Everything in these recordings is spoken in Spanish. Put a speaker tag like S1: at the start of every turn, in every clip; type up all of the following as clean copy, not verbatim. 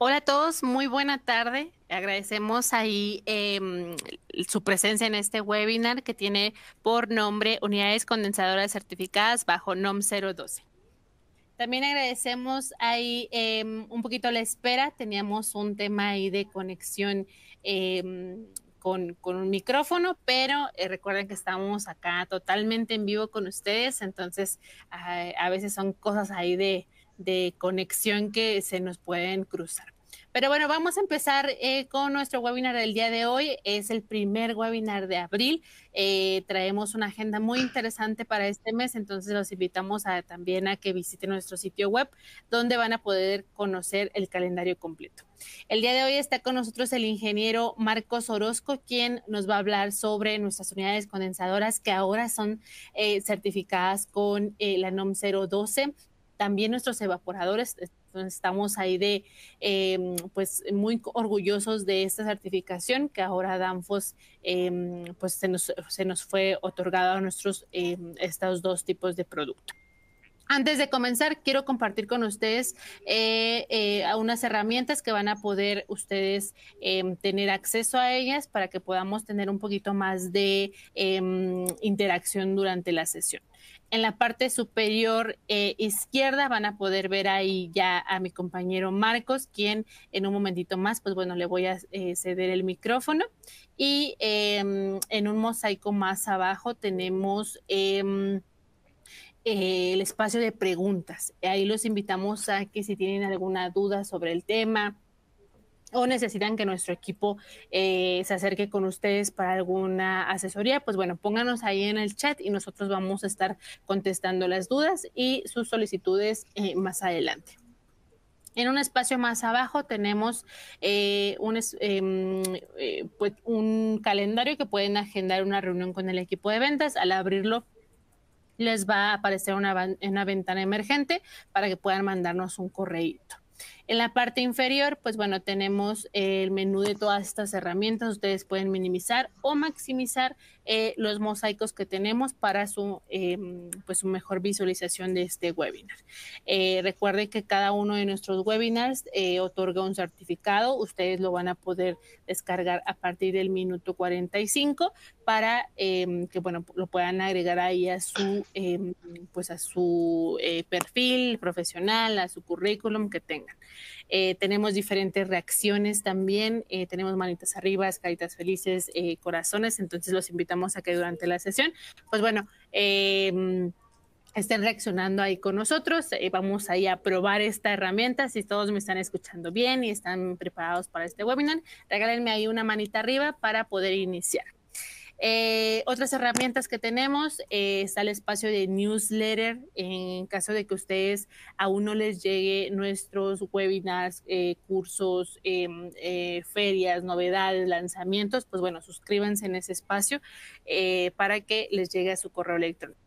S1: Hola a todos, muy buena tarde. Agradecemos ahí su presencia en este webinar que tiene por nombre Unidades Condensadoras Certificadas bajo NOM 012. También agradecemos ahí un poquito la espera. Teníamos un tema ahí de conexión con un micrófono, pero recuerden que estamos acá totalmente en vivo con ustedes, entonces a veces son cosas ahí de conexión que se nos pueden cruzar. Pero bueno, vamos a empezar con nuestro webinar del día de hoy. Es el primer webinar de abril. Traemos una agenda muy interesante para este mes, entonces los invitamos también a que visiten nuestro sitio web, donde van a poder conocer el calendario completo. El día de hoy está con nosotros el ingeniero Marcos Orozco, quien nos va a hablar sobre nuestras unidades condensadoras que ahora son certificadas con la NOM 012. También nuestros evaporadores. Entonces estamos ahí pues muy orgullosos de esta certificación que ahora Danfoss pues se nos fue otorgado a nuestros estos dos tipos de producto. Antes de comenzar, quiero compartir con ustedes unas herramientas que van a poder ustedes tener acceso a ellas para que podamos tener un poquito más de interacción durante la sesión. En la parte superior izquierda van a poder ver ahí ya a mi compañero Marcos, quien en un momentito más, pues bueno, le voy a ceder el micrófono. Y en un mosaico más abajo tenemos el espacio de preguntas. Ahí los invitamos a que si tienen alguna duda sobre el tema o necesitan que nuestro equipo se acerque con ustedes para alguna asesoría, pues bueno, pónganos ahí en el chat y nosotros vamos a estar contestando las dudas y sus solicitudes más adelante. En un espacio más abajo tenemos pues un calendario que pueden agendar una reunión con el equipo de ventas. Al abrirlo, les va a aparecer una ventana emergente para que puedan mandarnos un correíto. En la parte inferior, pues bueno, tenemos el menú de todas estas herramientas. Ustedes pueden minimizar o maximizar los mosaicos que tenemos para pues su mejor visualización de este webinar. Recuerden que cada uno de nuestros webinars otorga un certificado. Ustedes lo van a poder descargar a partir del minuto 45 para que bueno, lo puedan agregar ahí a pues a su perfil profesional, a su currículum que tengan. Tenemos diferentes reacciones también, tenemos manitas arriba, caritas felices, corazones, entonces los invitamos a que durante la sesión, pues bueno, estén reaccionando ahí con nosotros. Vamos ahí a probar esta herramienta. Si todos me están escuchando bien y están preparados para este webinar, regálenme ahí una manita arriba para poder iniciar. Otras herramientas que tenemos está el espacio de newsletter. En caso de que ustedes aún no les llegue nuestros webinars, cursos, ferias, novedades, lanzamientos, pues bueno, suscríbanse en ese espacio para que les llegue a su correo electrónico.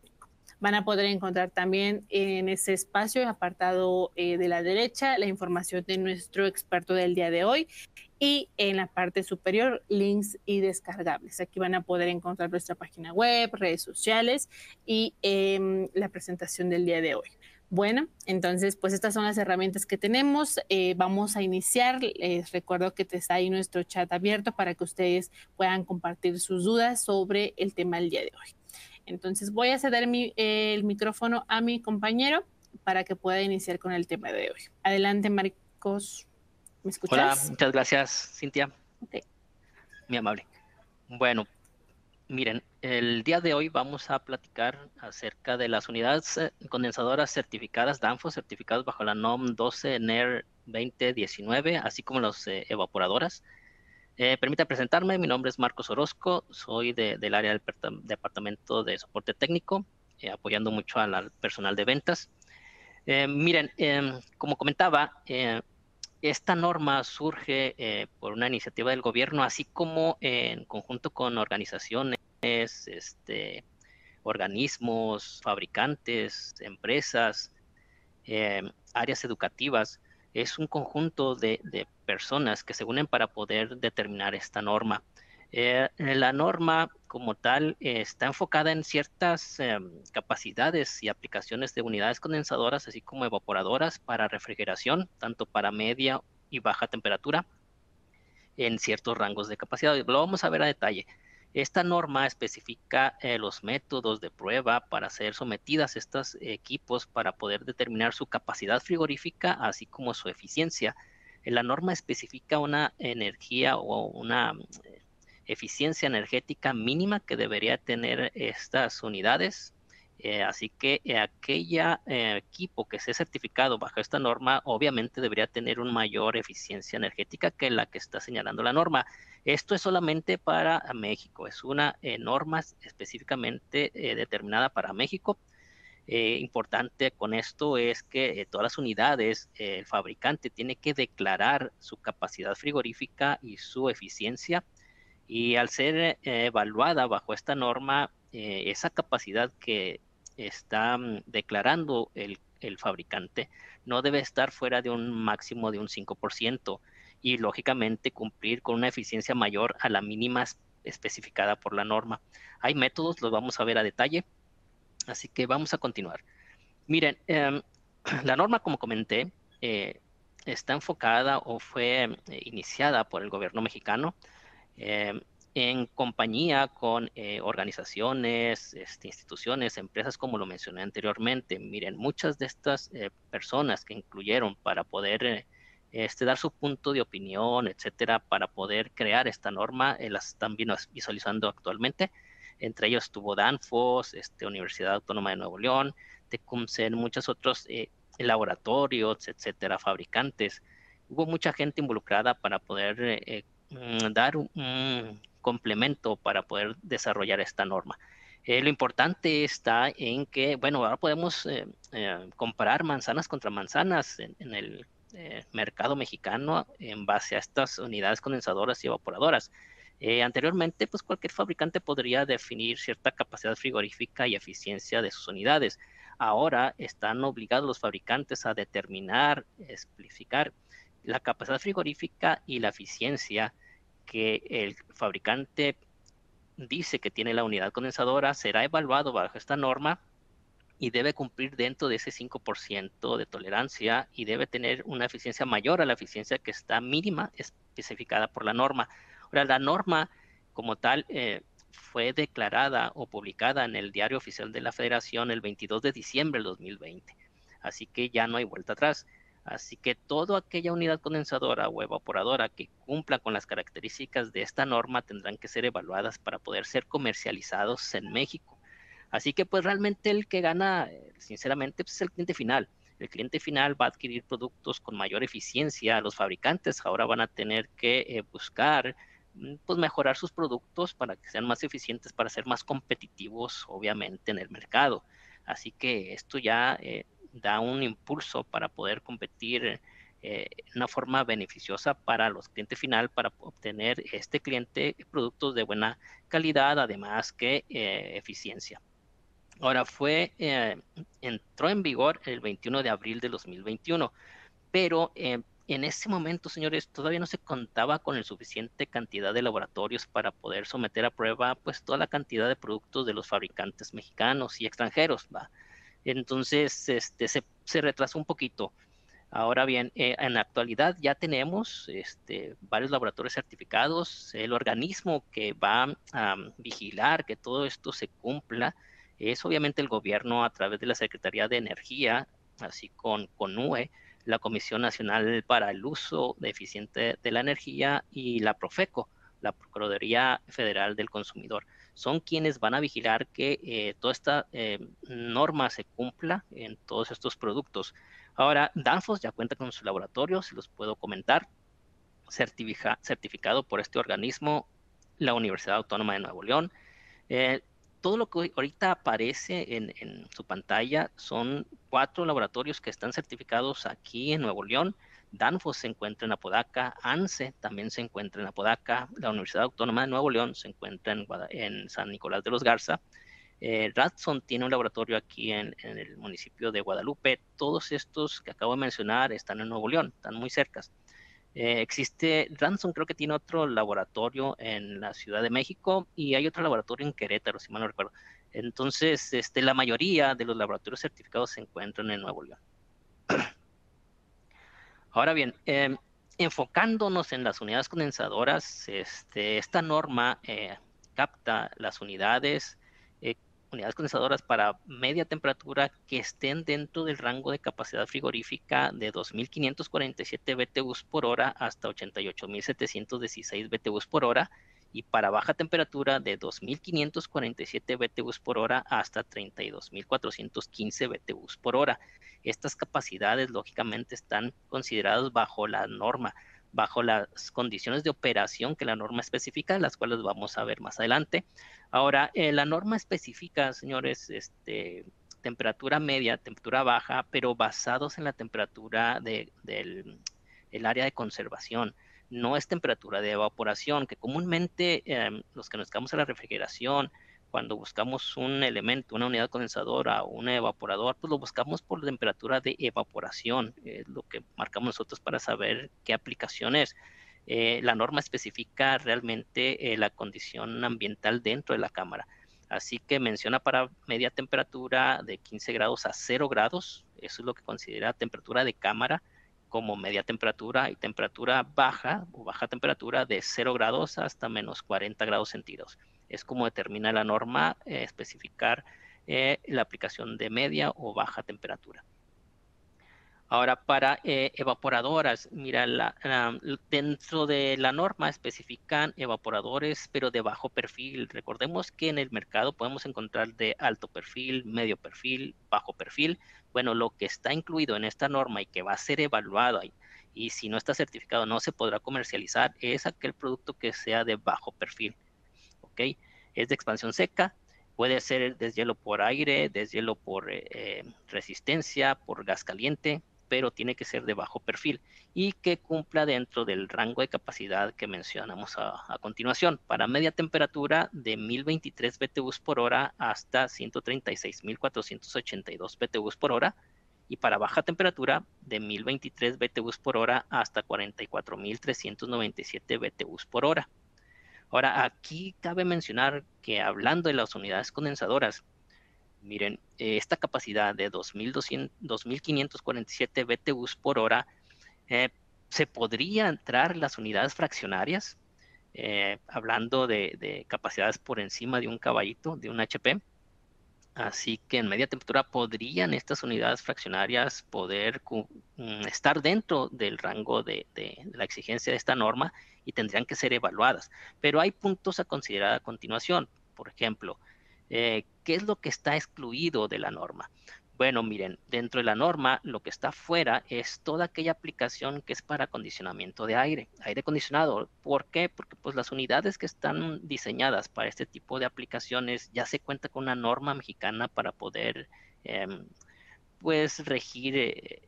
S1: Van a poder encontrar también en ese espacio, apartado de la derecha, la información de nuestro experto del día de hoy y en la parte superior, links y descargables. Aquí van a poder encontrar nuestra página web, redes sociales y la presentación del día de hoy. Bueno, entonces, pues estas son las herramientas que tenemos. Vamos a iniciar. Les recuerdo que está ahí nuestro chat abierto para que ustedes puedan compartir sus dudas sobre el tema del día de hoy. Entonces voy a ceder el micrófono a mi compañero para que pueda iniciar con el tema de hoy. Adelante, Marcos. ¿Me escuchas?
S2: Hola, muchas gracias, Cintia.
S1: Okay.
S2: Muy amable. Bueno, miren, el día de hoy vamos a platicar acerca de las unidades condensadoras certificadas Danfoss, certificadas bajo la NOM 12 NER 2019, así como las evaporadoras. Permítame presentarme, mi nombre es Marcos Orozco, soy del área del departamento de soporte técnico, apoyando mucho al personal de ventas. Miren, como comentaba, esta norma surge por una iniciativa del gobierno, así como en conjunto con organizaciones, organismos, fabricantes, empresas, áreas educativas. Es un conjunto de personas que se unen para poder determinar esta norma. La norma como tal está enfocada en ciertas capacidades y aplicaciones de unidades condensadoras, así como evaporadoras para refrigeración, tanto para media y baja temperatura en ciertos rangos de capacidad. Lo vamos a ver a detalle. Esta norma especifica los métodos de prueba para ser sometidas a estos equipos para poder determinar su capacidad frigorífica, así como su eficiencia. La norma especifica una energía o una eficiencia energética mínima que debería tener estas unidades. Así que aquella equipo que esté certificado bajo esta norma obviamente debería tener una mayor eficiencia energética que la que está señalando la norma. Esto es solamente para México, es una norma específicamente determinada para México. Importante con esto es que todas las unidades, el fabricante tiene que declarar su capacidad frigorífica y su eficiencia, y al ser evaluada bajo esta norma, esa capacidad que está declarando el fabricante no debe estar fuera de un máximo de un 5% y lógicamente cumplir con una eficiencia mayor a la mínima especificada por la norma. Hay métodos, los vamos a ver a detalle, así que vamos a continuar. Miren, la norma, como comenté, está enfocada o fue iniciada por el gobierno mexicano eh, en compañía con organizaciones, instituciones, empresas, como lo mencioné anteriormente. Miren, muchas de estas personas que incluyeron para poder dar su punto de opinión, etcétera, para poder crear esta norma, las están visualizando actualmente. Entre ellos estuvo Danfoss, Universidad Autónoma de Nuevo León, Tecumseh, muchos otros laboratorios, etcétera, fabricantes. Hubo mucha gente involucrada para poder dar un complemento para poder desarrollar esta norma. Lo importante está en que, bueno, ahora podemos comparar manzanas contra manzanas en el mercado mexicano en base a estas unidades condensadoras y evaporadoras. Anteriormente, pues cualquier fabricante podría definir cierta capacidad frigorífica y eficiencia de sus unidades. Ahora están obligados los fabricantes a determinar, especificar la capacidad frigorífica y la eficiencia que el fabricante dice que tiene la unidad condensadora. Será evaluado bajo esta norma y debe cumplir dentro de ese 5% de tolerancia y debe tener una eficiencia mayor a la eficiencia que está mínima especificada por la norma. Ahora, la norma como tal fue declarada o publicada en el Diario Oficial de la Federación el 22 de diciembre del 2020. Así que ya no hay vuelta atrás. Así que toda aquella unidad condensadora o evaporadora que cumpla con las características de esta norma tendrán que ser evaluadas para poder ser comercializados en México. Así que pues realmente el que gana, sinceramente, pues es el cliente final. El cliente final va a adquirir productos con mayor eficiencia. Los fabricantes ahora van a tener que buscar pues mejorar sus productos para que sean más eficientes, para ser más competitivos, obviamente, en el mercado. Así que esto ya da un impulso para poder competir de una forma beneficiosa para los clientes final, para obtener cliente productos de buena calidad, además que eficiencia. Ahora entró en vigor el 21 de abril de 2021, pero en ese momento, señores, todavía no se contaba con la suficiente cantidad de laboratorios para poder someter a prueba pues toda la cantidad de productos de los fabricantes mexicanos y extranjeros, ¿va? Entonces, se retrasó un poquito. Ahora bien, en la actualidad ya tenemos varios laboratorios certificados. El organismo que va a vigilar que todo esto se cumpla es obviamente el gobierno a través de la Secretaría de Energía, así con CONUE, la Comisión Nacional para el Uso Eficiente de la Energía y la Profeco, la Procuraduría Federal del Consumidor. Son quienes van a vigilar que toda esta norma se cumpla en todos estos productos. Ahora, Danfoss ya cuenta con su laboratorio, se los puedo comentar, certificado por este organismo, la Universidad Autónoma de Nuevo León. Eh, Todo lo que ahorita aparece en su pantalla son 4 laboratorios que están certificados aquí en Nuevo León. Danfoss se encuentra en Apodaca, ANSE también se encuentra en Apodaca, la Universidad Autónoma de Nuevo León se encuentra en San Nicolás de los Garza. Radson tiene un laboratorio aquí en el municipio de Guadalupe. Todos estos que acabo de mencionar están en Nuevo León, están muy cercas. Ransom creo que tiene otro laboratorio en la Ciudad de México y hay otro laboratorio en Querétaro, si mal no recuerdo. Entonces, la mayoría de los laboratorios certificados se encuentran en Nuevo León. Ahora bien, enfocándonos en las unidades condensadoras, esta norma capta las unidades condensadoras para media temperatura que estén dentro del rango de capacidad frigorífica de 2.547 BTUs por hora hasta 88.716 BTUs por hora, y para baja temperatura de 2.547 BTUs por hora hasta 32.415 BTUs por hora. Estas capacidades lógicamente están consideradas bajo la norma, bajo las condiciones de operación que la norma especifica, las cuales vamos a ver más adelante. Ahora, la norma especifica, señores, temperatura media, temperatura baja, pero basados en la temperatura del área de conservación. No es temperatura de evaporación, que comúnmente los que nos dedicamos a la refrigeración, cuando buscamos un elemento, una unidad condensadora o un evaporador, pues lo buscamos por temperatura de evaporación, lo que marcamos nosotros para saber qué aplicación es. La norma especifica realmente la condición ambiental dentro de la cámara. Así que menciona para media temperatura de 15 grados a 0 grados, eso es lo que considera temperatura de cámara como media temperatura, y temperatura baja o baja temperatura de 0 grados hasta menos 40 grados centígrados. Es como determina la norma especificar la aplicación de media o baja temperatura. Ahora, para evaporadoras, mira, dentro de la norma especifican evaporadores, pero de bajo perfil. Recordemos que en el mercado podemos encontrar de alto perfil, medio perfil, bajo perfil. Bueno, lo que está incluido en esta norma y que va a ser evaluado y si no está certificado no se podrá comercializar es aquel producto que sea de bajo perfil. ¿Ok? Es de expansión seca. Puede ser deshielo por aire, deshielo por resistencia, por gas caliente, pero tiene que ser de bajo perfil y que cumpla dentro del rango de capacidad que mencionamos a continuación. Para media temperatura de 1023 BTUs por hora hasta 136.482 BTUs por hora, y para baja temperatura de 1023 BTUs por hora hasta 44.397 BTUs por hora. Ahora, aquí cabe mencionar que hablando de las unidades condensadoras, miren, esta capacidad de 2.547 BTUs por hora, se podría entrar en las unidades fraccionarias, hablando de capacidades por encima de un caballito, de un HP. Así que en media temperatura podrían estas unidades fraccionarias poder estar dentro del rango de la exigencia de esta norma y tendrían que ser evaluadas. Pero hay puntos a considerar a continuación. Por ejemplo, ¿qué es lo que está excluido de la norma? Bueno, miren, dentro de la norma lo que está fuera es toda aquella aplicación que es para acondicionamiento de aire acondicionado. ¿Por qué? Porque pues las unidades que están diseñadas para este tipo de aplicaciones ya se cuenta con una norma mexicana para poder pues regir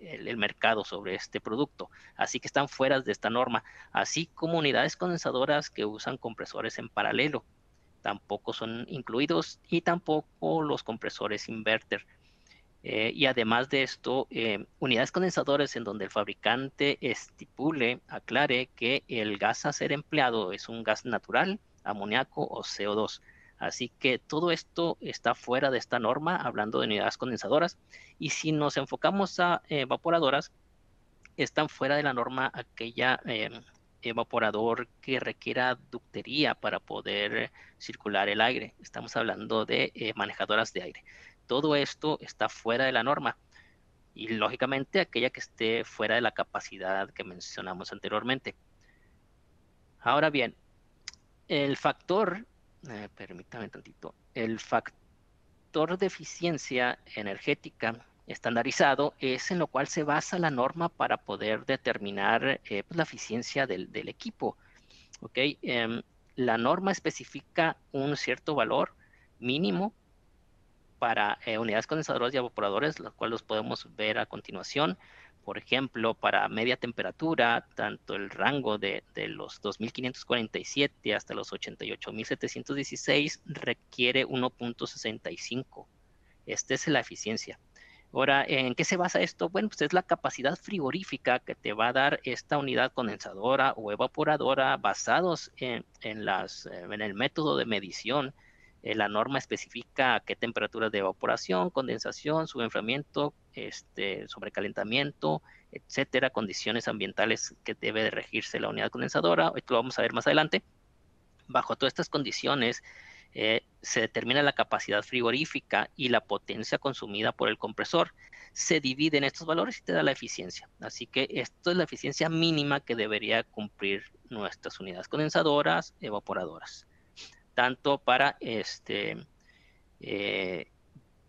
S2: el mercado sobre este producto. Así que están fuera de esta norma, así como unidades condensadoras que usan compresores en paralelo. Tampoco son incluidos, y tampoco los compresores inverter. Y además de esto, unidades condensadoras en donde el fabricante estipule, aclare que el gas a ser empleado es un gas natural, amoníaco o CO2. Así que todo esto está fuera de esta norma, hablando de unidades condensadoras. Y si nos enfocamos a evaporadoras, están fuera de la norma aquella evaporador que requiera ductería para poder circular el aire. Estamos hablando de manejadoras de aire. Todo esto está fuera de la norma y lógicamente aquella que esté fuera de la capacidad que mencionamos anteriormente. Ahora bien, el factor, permítame tantito, el factor de eficiencia energética estandarizado es en lo cual se basa la norma para poder determinar pues, la eficiencia del equipo. ¿Okay? La norma especifica un cierto valor mínimo para unidades condensadoras y evaporadores, los cuales los podemos ver a continuación. Por ejemplo, para media temperatura, tanto el rango de los 2.547 hasta los 88.716 requiere 1.65. Esta es la eficiencia. Ahora, ¿en qué se basa esto? Bueno, pues es la capacidad frigorífica que te va a dar esta unidad condensadora o evaporadora basados en el método de medición La norma especifica a qué temperaturas de evaporación, condensación, subenfriamiento, sobrecalentamiento, etcétera, condiciones ambientales que debe de regirse la unidad condensadora. Esto lo vamos a ver más adelante. Bajo todas estas condiciones, se determina la capacidad frigorífica y la potencia consumida por el compresor. Se dividen estos valores y te da la eficiencia. Así que esto es la eficiencia mínima que debería cumplir nuestras unidades condensadoras, evaporadoras, tanto para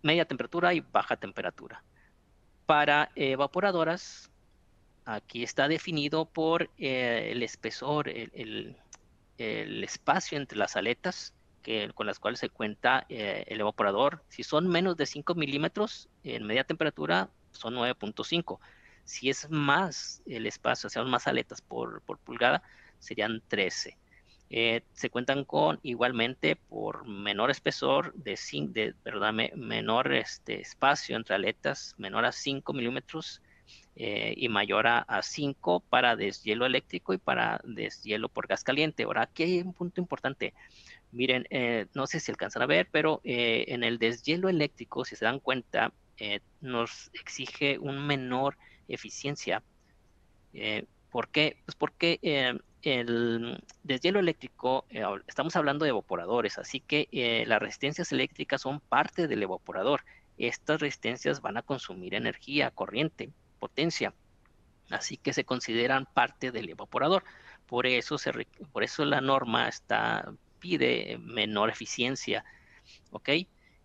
S2: media temperatura y baja temperatura. Para evaporadoras, aquí está definido por el espesor, el espacio entre las aletas con las cuales se cuenta el evaporador. Si son menos de 5 milímetros en media temperatura, son 9.5. Si es más el espacio, o sea, más aletas por pulgada, serían 13. Se cuentan con igualmente por menor espesor, menor espacio entre aletas, menor a 5 milímetros, y mayor a 5 para deshielo eléctrico y para deshielo por gas caliente. Ahora, aquí hay un punto importante. Miren, no sé si alcanzan a ver, pero en el deshielo eléctrico, si se dan cuenta, nos exige un menor eficiencia. ¿Por qué? Pues porque el deshielo eléctrico, estamos hablando de evaporadores, así que las resistencias eléctricas son parte del evaporador. Estas resistencias van a consumir energía, corriente, potencia, así que se consideran parte del evaporador. Por eso la norma pide menor eficiencia, ¿ok?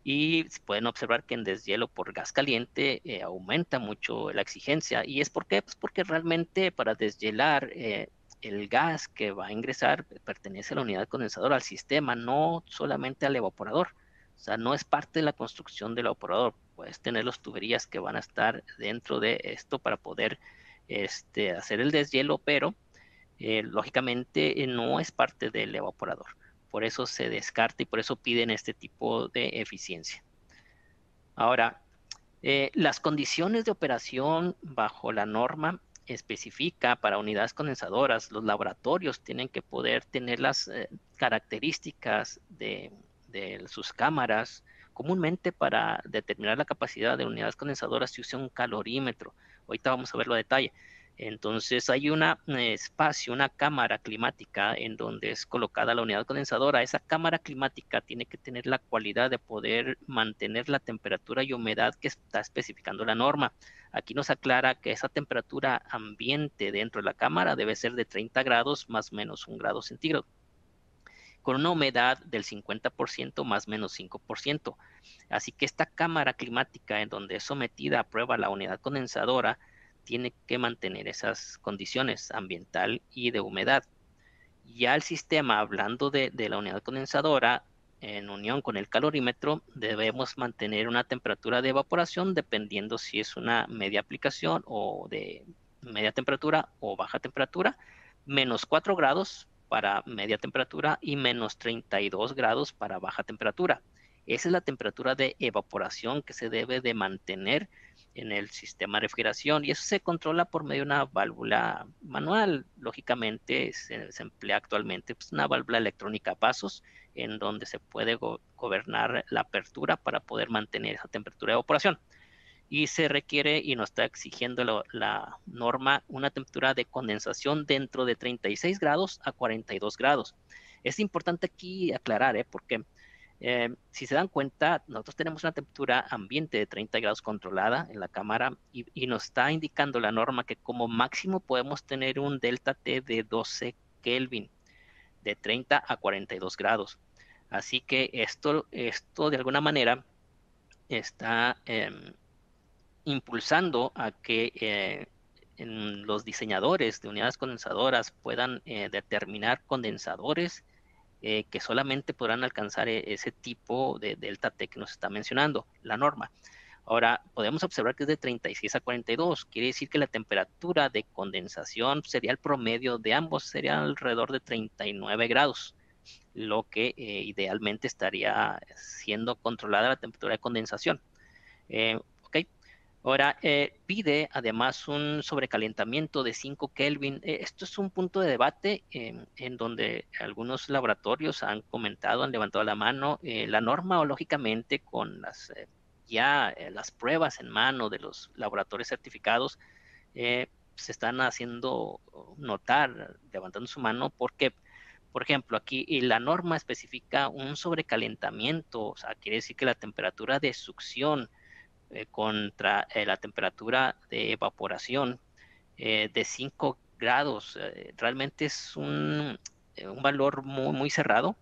S2: Y pueden observar que en deshielo por gas caliente aumenta mucho la exigencia. ¿Y es por qué? Pues porque realmente para deshielar el gas que va a ingresar pertenece a la unidad condensadora, al sistema, no solamente al evaporador. O sea, no es parte de la construcción del evaporador. Puedes tener las tuberías que van a estar dentro de esto para poder hacer el deshielo, pero lógicamente no es parte del evaporador. Por eso se descarta y por eso piden este tipo de eficiencia. Ahora, las condiciones de operación bajo la norma especifica para unidades condensadoras, los laboratorios tienen que poder tener las características de sus cámaras. Comúnmente para determinar la capacidad de unidades condensadoras se usa un calorímetro. Ahorita vamos a verlo a detalle. Entonces hay un espacio, una cámara climática en donde es colocada la unidad condensadora. Esa cámara climática tiene que tener la cualidad de poder mantener la temperatura y humedad que está especificando la norma. Aquí nos aclara que esa temperatura ambiente dentro de la cámara debe ser de 30 grados más o menos 1 grado centígrado, con una humedad del 50% más o menos 5%. Así que esta cámara climática en donde es sometida a prueba la unidad condensadora tiene que mantener esas condiciones ambiental y de humedad. Ya el sistema, hablando de la unidad condensadora, en unión con el calorímetro, debemos mantener una temperatura de evaporación dependiendo si es una media aplicación o de media temperatura o baja temperatura, menos 4 grados para media temperatura y menos 32 grados para baja temperatura. Esa es la temperatura de evaporación que se debe de mantener en el sistema de refrigeración y eso se controla por medio de una válvula manual. Lógicamente se emplea actualmente pues, una válvula electrónica a pasos en donde se puede gobernar la apertura para poder mantener esa temperatura de evaporación. Y se requiere y nos está exigiendo la norma una temperatura de condensación dentro de 36 grados a 42 grados. Es importante aquí aclarar, porque si se dan cuenta, nosotros tenemos una temperatura ambiente de 30 grados controlada en la cámara y nos está indicando la norma que como máximo podemos tener un delta T de 12 Kelvin, de 30 a 42 grados. Así que esto de alguna manera está impulsando a que los diseñadores de unidades condensadoras puedan determinar condensadores que solamente podrán alcanzar ese tipo de delta T que nos está mencionando la norma. Ahora, podemos observar que es de 36 a 42, quiere decir que la temperatura de condensación sería el promedio de ambos, sería alrededor de 39 grados, lo que idealmente estaría siendo controlada la temperatura de condensación. Ok, Ahora, pide además un sobrecalentamiento de 5 Kelvin. Esto es un punto de debate en donde algunos laboratorios han comentado, han levantado la mano. La norma, o lógicamente, con las pruebas en mano de los laboratorios certificados, se están haciendo notar, levantando su mano, porque, por ejemplo, aquí la norma especifica un sobrecalentamiento, o sea, quiere decir que la temperatura de succión contra la temperatura de evaporación de 5 grados. Realmente es un valor muy, muy cerrado.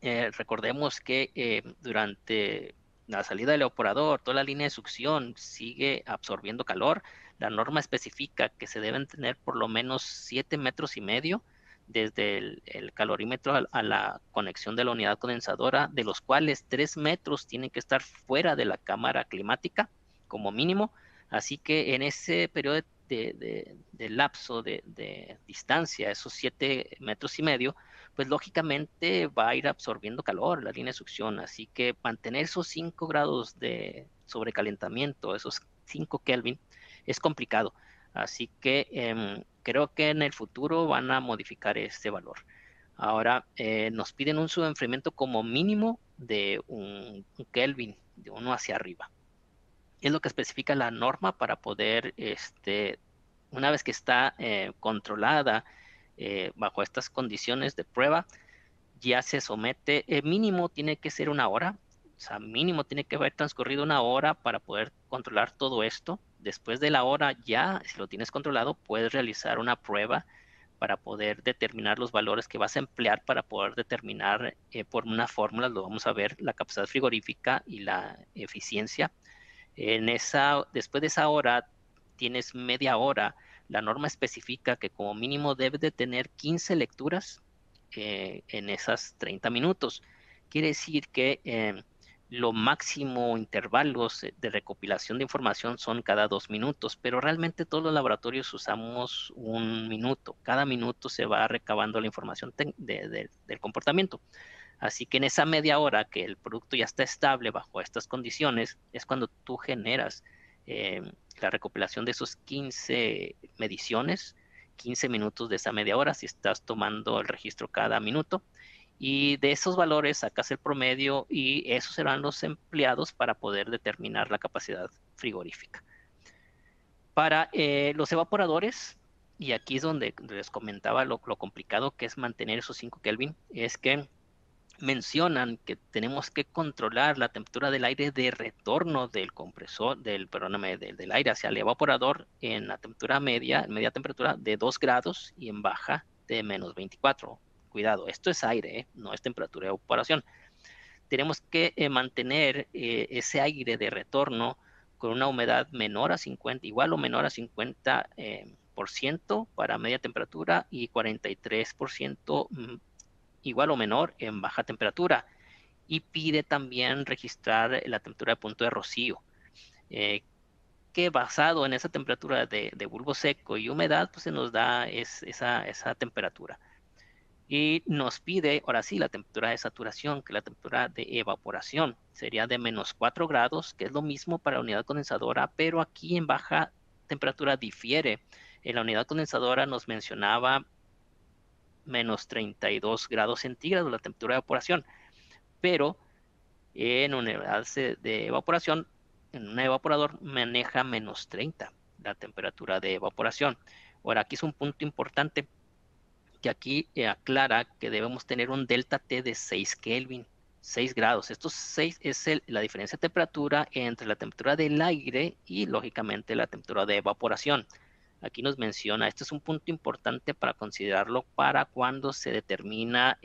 S2: Recordemos que durante la salida del evaporador, toda la línea de succión sigue absorbiendo calor. La norma especifica que se deben tener por lo menos 7,5 metros desde el calorímetro a la conexión de la unidad condensadora, de los cuales 3 metros tienen que estar fuera de la cámara climática como mínimo. Así que en ese periodo de lapso de distancia, esos 7,5 metros, pues lógicamente va a ir absorbiendo calor la línea de succión. Así que mantener esos 5 grados de sobrecalentamiento, esos 5 Kelvin, es complicado. Así que creo que en el futuro van a modificar este valor. Ahora nos piden un subenfriamiento como mínimo de un Kelvin, de uno hacia arriba. Es lo que especifica la norma para poder, una vez que está controlada bajo estas condiciones de prueba, ya se somete, mínimo tiene que ser una hora, o sea, mínimo tiene que haber transcurrido una hora para poder controlar todo esto. Después de la hora ya, si lo tienes controlado, puedes realizar una prueba para poder determinar los valores que vas a emplear para poder determinar por una fórmula, lo vamos a ver, la capacidad frigorífica y la eficiencia. Después de esa hora, tienes media hora. La norma especifica que como mínimo debes de tener 15 lecturas en esas 30 minutos. Quiere decir que lo máximo intervalos de recopilación de información son cada 2 minutos, pero realmente todos los laboratorios usamos 1 minuto. Cada minuto se va recabando la información del comportamiento. Así que en esa media hora que el producto ya está estable bajo estas condiciones, es cuando tú generas eh, la recopilación de esos 15 mediciones, 15 minutos de esa media hora, si estás tomando el registro cada minuto. Y de esos valores sacas el promedio y esos serán los empleados para poder determinar la capacidad frigorífica. Para los evaporadores, y aquí es donde les comentaba lo complicado que es mantener esos 5 Kelvin, es que mencionan que tenemos que controlar la temperatura del aire de retorno del compresor, perdóname, del aire hacia el evaporador en la temperatura media temperatura de 2 grados y en baja de -24. Cuidado, esto es aire, no es temperatura de evaporación. Tenemos que mantener ese aire de retorno con una humedad menor a 50, igual o menor a 50 por ciento para media temperatura y 43% igual o menor en baja temperatura, y pide también registrar la temperatura de punto de rocío, que basado en esa temperatura de bulbo seco y humedad, pues se nos da esa temperatura. Y nos pide, ahora sí, la temperatura de saturación, que es la temperatura de evaporación. Sería de -4 grados, que es lo mismo para la unidad condensadora, pero aquí en baja temperatura difiere. En la unidad condensadora nos mencionaba -32 grados centígrados la temperatura de evaporación, pero en unidad de evaporación, en un evaporador maneja -30 la temperatura de evaporación. Ahora, aquí es un punto importante que aquí aclara que debemos tener un delta T de 6 Kelvin, 6 grados. Estos 6 es la diferencia de temperatura entre la temperatura del aire y, lógicamente, la temperatura de evaporación. Aquí nos menciona, este es un punto importante para considerarlo para cuando se determina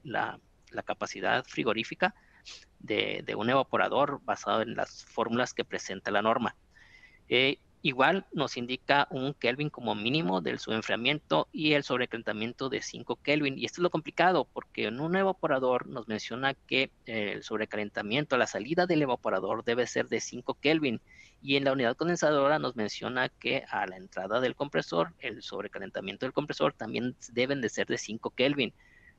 S2: la capacidad frigorífica de un evaporador basado en las fórmulas que presenta la norma. Igual nos indica un Kelvin como mínimo del subenfriamiento y el sobrecalentamiento de 5 Kelvin. Y esto es lo complicado porque en un evaporador nos menciona que el sobrecalentamiento a la salida del evaporador debe ser de 5 Kelvin. Y en la unidad condensadora nos menciona que a la entrada del compresor, el sobrecalentamiento del compresor también deben de ser de 5 Kelvin.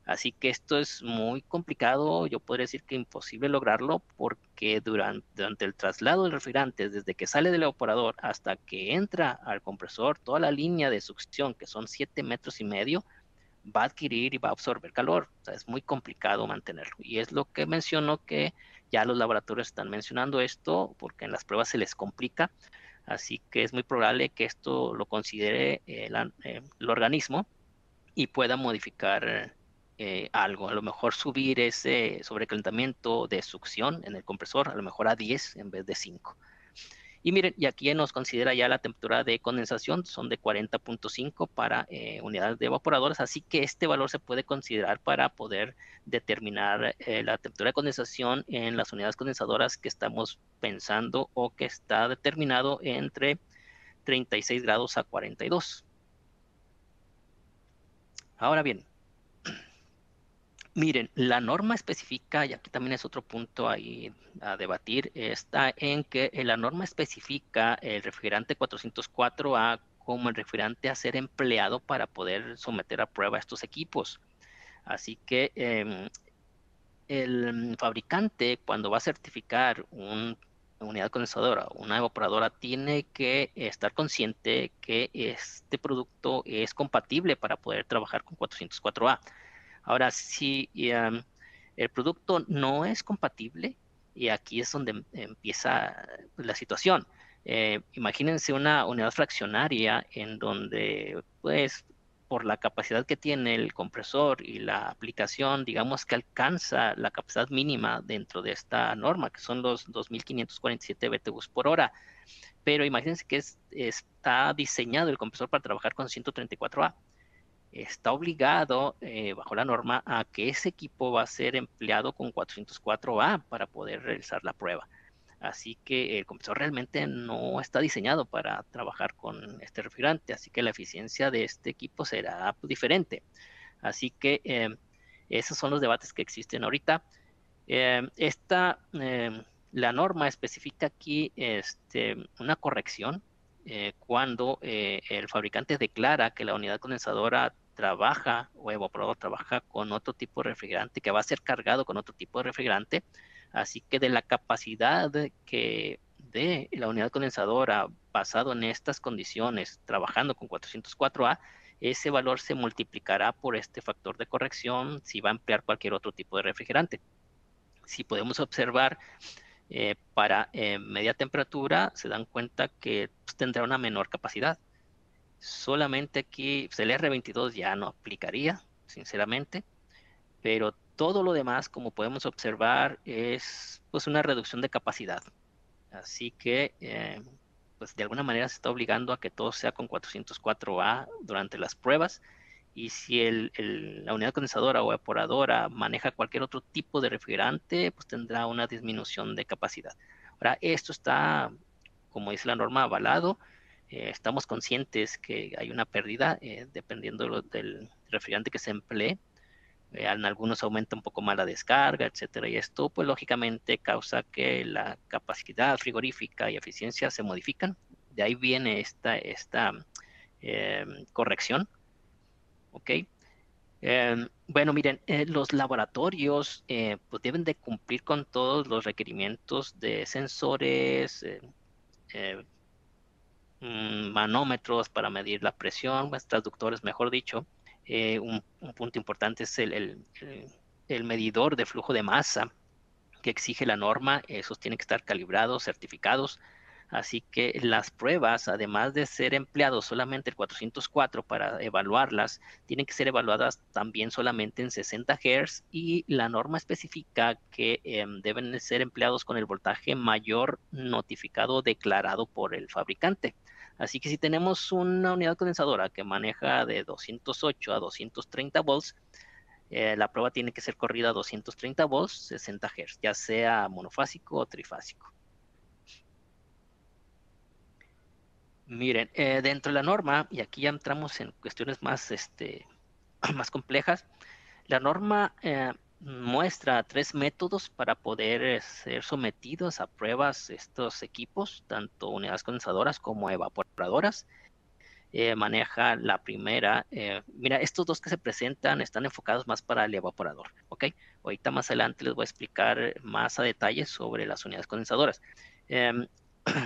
S2: Así que esto es muy complicado, yo podría decir que imposible lograrlo, porque durante el traslado del refrigerante, desde que sale del evaporador hasta que entra al compresor, toda la línea de succión, que son 7,5 metros, va a adquirir y va a absorber calor. O sea, es muy complicado mantenerlo. Y es lo que menciono, que ya los laboratorios están mencionando esto, porque en las pruebas se les complica. Así que es muy probable que esto lo considere el organismo y pueda modificar algo. A lo mejor subir ese sobrecalentamiento de succión en el compresor, a lo mejor a 10 en vez de 5. Y miren, y aquí nos considera ya la temperatura de condensación, son de 40,5 para unidades de evaporadoras, así que este valor se puede considerar para poder determinar la temperatura de condensación en las unidades condensadoras que estamos pensando, o que está determinado entre 36 grados a 42. Ahora bien, miren, la norma especifica, y aquí también es otro punto ahí a debatir, está en que la norma especifica el refrigerante 404A como el refrigerante a ser empleado para poder someter a prueba estos equipos. Así que el fabricante, cuando va a certificar una unidad condensadora o una evaporadora, tiene que estar consciente que este producto es compatible para poder trabajar con 404A. Ahora, si el producto no es compatible, y aquí es donde empieza la situación. Imagínense una unidad fraccionaria en donde, pues, por la capacidad que tiene el compresor y la aplicación, digamos que alcanza la capacidad mínima dentro de esta norma, que son los 2,547 BTUs por hora. Pero imagínense que está diseñado el compresor para trabajar con 134A. Está obligado, bajo la norma, a que ese equipo va a ser empleado con 404A para poder realizar la prueba. Así que el compresor realmente no está diseñado para trabajar con este refrigerante, así que la eficiencia de este equipo será diferente. Así que esos son los debates que existen ahorita. La norma especifica aquí una corrección cuando el fabricante declara que la unidad condensadora trabaja, o evaporador trabaja con otro tipo de refrigerante, que va a ser cargado con otro tipo de refrigerante. Así que de la capacidad que de la unidad condensadora basado en estas condiciones, trabajando con 404A, ese valor se multiplicará por este factor de corrección si va a emplear cualquier otro tipo de refrigerante. Si podemos observar para media temperatura, se dan cuenta que pues, tendrá una menor capacidad. Solamente aquí pues, el R22 ya no aplicaría, sinceramente, pero todo lo demás, como podemos observar, es pues una reducción de capacidad. Así que pues de alguna manera se está obligando a que todo sea con 404A durante las pruebas. Y si la unidad condensadora o evaporadora maneja cualquier otro tipo de refrigerante, pues tendrá una disminución de capacidad. Ahora, esto está, como dice la norma, avalado. Estamos conscientes que hay una pérdida dependiendo del refrigerante que se emplee. En algunos aumenta un poco más la descarga, etcétera. Y esto, pues lógicamente, causa que la capacidad frigorífica y eficiencia se modifican. De ahí viene esta corrección. ¿Ok? Bueno, miren, los laboratorios pues deben de cumplir con todos los requerimientos de sensores, eh, manómetros para medir la presión, pues, transductores, mejor dicho. Un punto importante es el medidor de flujo de masa que exige la norma. Esos tienen que estar calibrados, certificados. Así que las pruebas, además de ser empleados solamente el 404 para evaluarlas, tienen que ser evaluadas también solamente en 60 Hz, y la norma especifica que deben ser empleados con el voltaje mayor notificado o declarado por el fabricante. Así que si tenemos una unidad condensadora que maneja de 208 a 230 volts, la prueba tiene que ser corrida a 230 volts, 60 Hz, ya sea monofásico o trifásico. Miren, dentro de la norma, y aquí ya entramos en cuestiones más, más complejas, la norma muestra 3 métodos para poder ser sometidos a pruebas estos equipos, tanto unidades condensadoras como evaporadoras. maneja la primera. Mira, estos dos que se presentan están enfocados más para el evaporador, ¿ok? Ahorita más adelante les voy a explicar más a detalle sobre las unidades condensadoras. Em,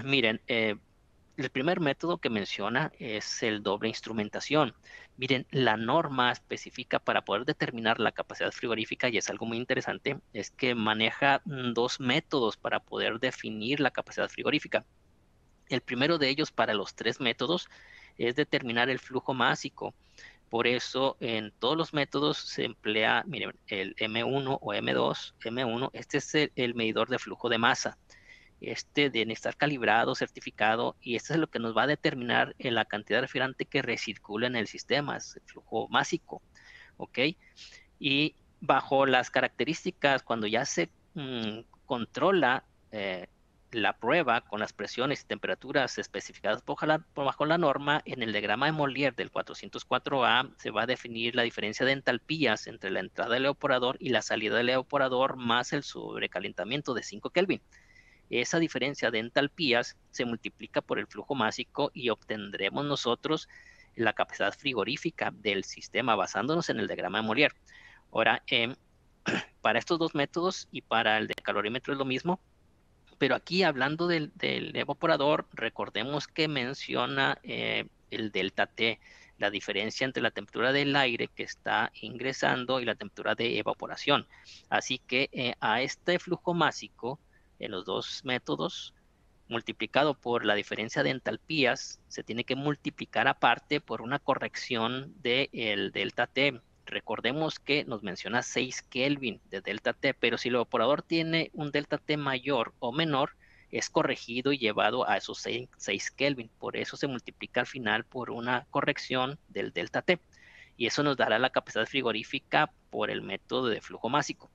S2: miren, el primer método que menciona es el doble instrumentación. Miren, la norma específica para poder determinar la capacidad frigorífica, y es algo muy interesante, es que maneja dos métodos para poder definir la capacidad frigorífica. El primero de ellos para los tres métodos es determinar el flujo másico. Por eso en todos los métodos se emplea, miren, el M1 o M2, M1, este es el medidor de flujo de masa. Este debe estar calibrado, certificado, y esto es lo que nos va a determinar en la cantidad de refrigerante que recircula en el sistema, es el flujo másico, ¿ok? Y bajo las características, cuando ya se controla la prueba con las presiones y temperaturas especificadas bajo la norma, en el diagrama de Mollier del 404A se va a definir la diferencia de entalpías entre la entrada del evaporador y la salida del evaporador más el sobrecalentamiento de 5 Kelvin. Esa diferencia de entalpías se multiplica por el flujo másico y obtendremos nosotros la capacidad frigorífica del sistema basándonos en el diagrama de Mollier. Ahora, para estos dos métodos y para el de calorímetro es lo mismo, pero aquí hablando del evaporador, recordemos que menciona el delta T, la diferencia entre la temperatura del aire que está ingresando y la temperatura de evaporación. Así que a este flujo másico, en los dos métodos, multiplicado por la diferencia de entalpías, se tiene que multiplicar aparte por una corrección del delta T. Recordemos que nos menciona 6 Kelvin de delta T, pero si el evaporador tiene un delta T mayor o menor, es corregido y llevado a esos 6 Kelvin. Por eso se multiplica al final por una corrección del delta T. Y eso nos dará la capacidad frigorífica por el método de flujo másico.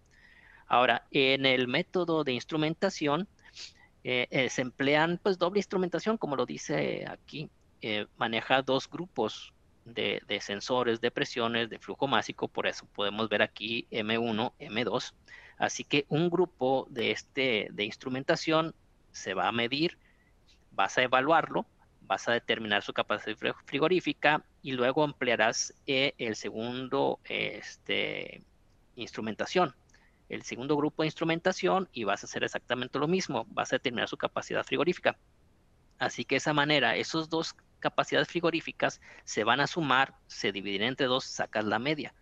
S2: Ahora, en el método de instrumentación, se emplean pues doble instrumentación, como lo dice aquí, maneja dos grupos de sensores, de presiones, de flujo másico, por eso podemos ver aquí M1, M2. Así que un grupo de instrumentación se va a medir, vas a evaluarlo, vas a determinar su capacidad frigorífica y luego emplearás el segundo instrumentación, el segundo grupo de instrumentación, y vas a hacer exactamente lo mismo, vas a determinar su capacidad frigorífica. Así que de esa manera, esos dos capacidades frigoríficas se van a sumar, se dividen entre dos, sacas la media,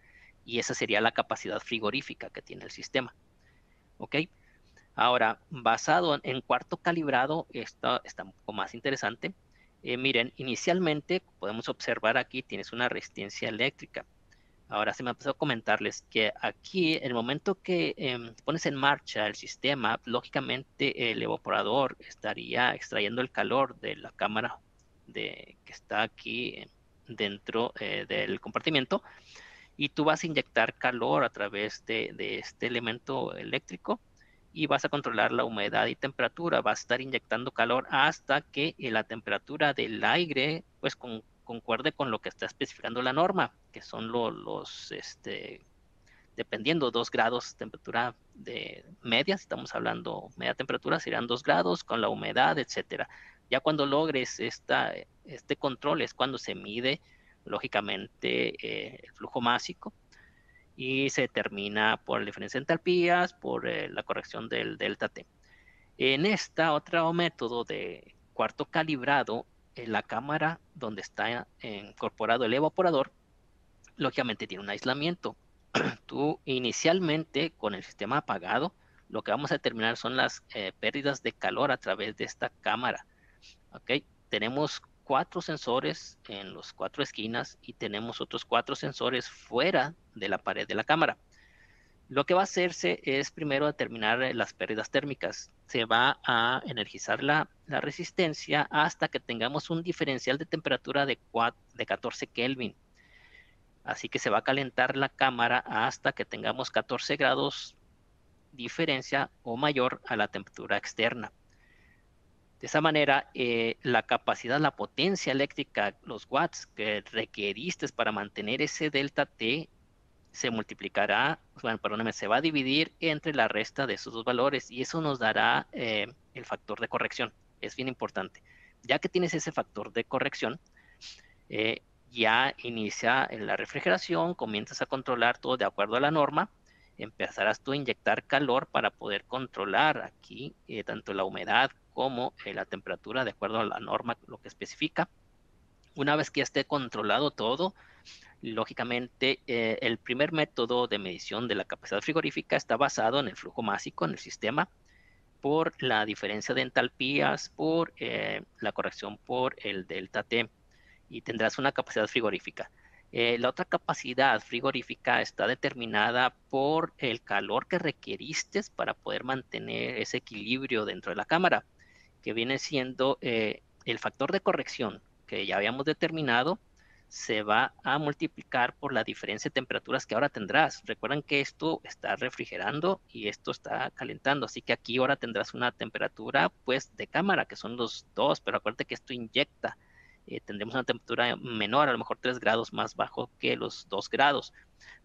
S2: y esa sería la capacidad frigorífica que tiene el sistema. ¿Ok? Ahora, basado en cuarto calibrado, esto está un poco más interesante. Miren, inicialmente podemos observar aquí tienes una resistencia eléctrica. Ahora se me ha pasado a comentarles que aquí, en el momento que pones en marcha el sistema, lógicamente el evaporador estaría extrayendo el calor de la cámara que está aquí dentro del compartimiento, y tú vas a inyectar calor a través de este elemento eléctrico y vas a controlar la humedad y temperatura. Vas a estar inyectando calor hasta que la temperatura del aire pues concuerde con lo que está especificando la norma, que son dependiendo 2 grados temperatura de media, si estamos hablando media temperatura, serían 2 grados con la humedad, etcétera. Ya cuando logres este control es cuando se mide lógicamente el flujo másico y se determina por la diferencia de entalpías, por la corrección del delta T. En esta otro método de cuarto calibrado, en la cámara donde está incorporado el evaporador, lógicamente tiene un aislamiento. Tú inicialmente con el sistema apagado, lo que vamos a determinar son las pérdidas de calor a través de esta cámara. ¿Ok? Tenemos 4 sensores en las 4 esquinas y tenemos otros 4 sensores fuera de la pared de la cámara. Lo que va a hacerse es primero determinar las pérdidas térmicas. Se va a energizar la resistencia hasta que tengamos un diferencial de temperatura de 14 Kelvin. Así que se va a calentar la cámara hasta que tengamos 14 grados diferencia o mayor a la temperatura externa. De esa manera, la capacidad, la potencia eléctrica, los watts que requeriste para mantener ese delta T se multiplicará, bueno, perdóname, se va a dividir entre la resta de esos dos valores y eso nos dará el factor de corrección. Es bien importante. Ya que tienes ese factor de corrección, ya inicia la refrigeración, comienzas a controlar todo de acuerdo a la norma, empezarás tú a inyectar calor para poder controlar aquí tanto la humedad como la temperatura de acuerdo a la norma, lo que especifica. Una vez que ya esté controlado todo, lógicamente el primer método de medición de la capacidad frigorífica está basado en el flujo másico en el sistema por la diferencia de entalpías, por la corrección por el delta T, y tendrás una capacidad frigorífica. La otra capacidad frigorífica está determinada por el calor que requeriste para poder mantener ese equilibrio dentro de la cámara, que viene siendo el factor de corrección que ya habíamos determinado, se va a multiplicar por la diferencia de temperaturas que ahora tendrás. Recuerden que esto está refrigerando y esto está calentando, así que aquí ahora tendrás una temperatura pues de cámara, que son los dos, pero acuérdate que esto inyecta. Tendremos una temperatura menor, a lo mejor 3 grados más bajo que los 2 grados.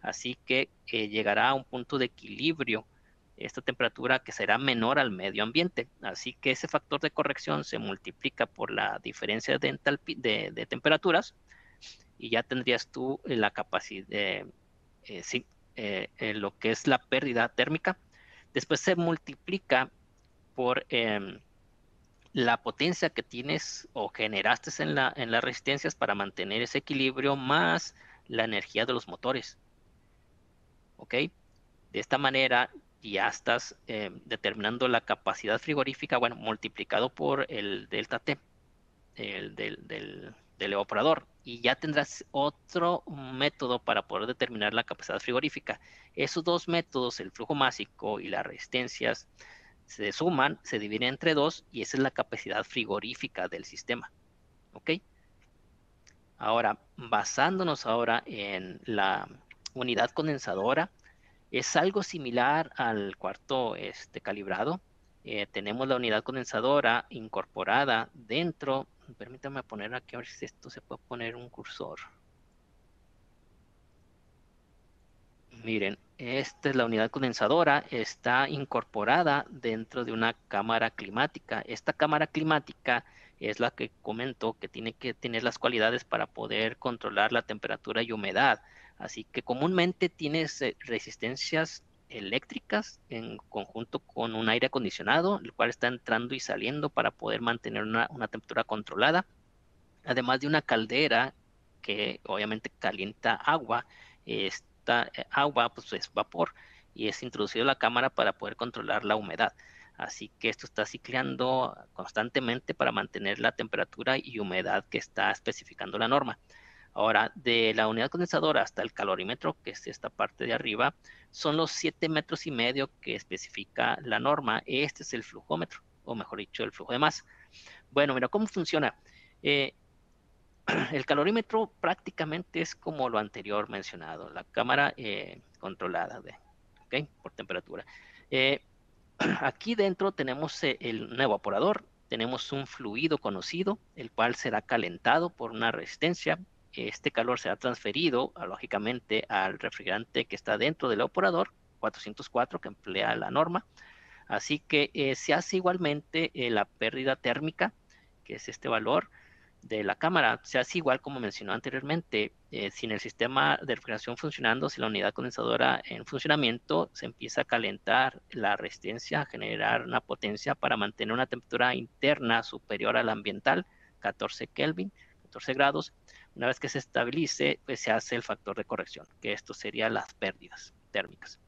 S2: Así que llegará a un punto de equilibrio esta temperatura que será menor al medio ambiente. Así que ese factor de corrección se multiplica por la diferencia de temperaturas y ya tendrías tú la capacidad, sí, lo que es la pérdida térmica. Después se multiplica por la potencia que tienes o generaste en las resistencias para mantener ese equilibrio más la energía de los motores. ¿Ok? De esta manera ya estás determinando la capacidad frigorífica, bueno, multiplicado por el delta T del evaporador, y ya tendrás otro método para poder determinar la capacidad frigorífica. Esos dos métodos, el flujo másico y las resistencias, se suman, se dividen entre dos y esa es la capacidad frigorífica del sistema. ¿Ok? Ahora, basándonos ahora en la unidad condensadora, es algo similar al cuarto calibrado. Tenemos la unidad condensadora incorporada dentro. Permítame poner aquí a ver si esto se puede poner un cursor. Miren, esta es la unidad condensadora, está incorporada dentro de una cámara climática. Esta cámara climática es la que comento que tiene que tener las cualidades para poder controlar la temperatura y humedad. Así que comúnmente tienes resistencias eléctricas en conjunto con un aire acondicionado, el cual está entrando y saliendo para poder mantener una temperatura controlada, además de una caldera que obviamente calienta agua. Esta agua pues es vapor y es introducido a la cámara para poder controlar la humedad. Así que esto está ciclando constantemente para mantener la temperatura y humedad que está especificando la norma. Ahora, de la unidad condensadora hasta el calorímetro, que es esta parte de arriba, son los 7,5 metros que especifica la norma. Este es el flujómetro, o mejor dicho, el flujo de masa. Bueno, mira, ¿cómo funciona? El calorímetro prácticamente es como lo anterior mencionado, la cámara controlada ¿okay? Por temperatura. Aquí dentro tenemos un evaporador, tenemos un fluido conocido, el cual será calentado por una resistencia. Este calor será transferido, lógicamente, al refrigerante que está dentro del evaporador, 404, que emplea la norma. Así que se hace igualmente la pérdida térmica, que es este valor de la cámara. Se hace igual como mencionó anteriormente, sin el sistema de refrigeración funcionando, si la unidad condensadora en funcionamiento, se empieza a calentar la resistencia, a generar una potencia para mantener una temperatura interna superior a la ambiental, 14 Kelvin, 14 grados. Una vez que se estabilice, pues se hace el factor de corrección, que esto sería las pérdidas térmicas.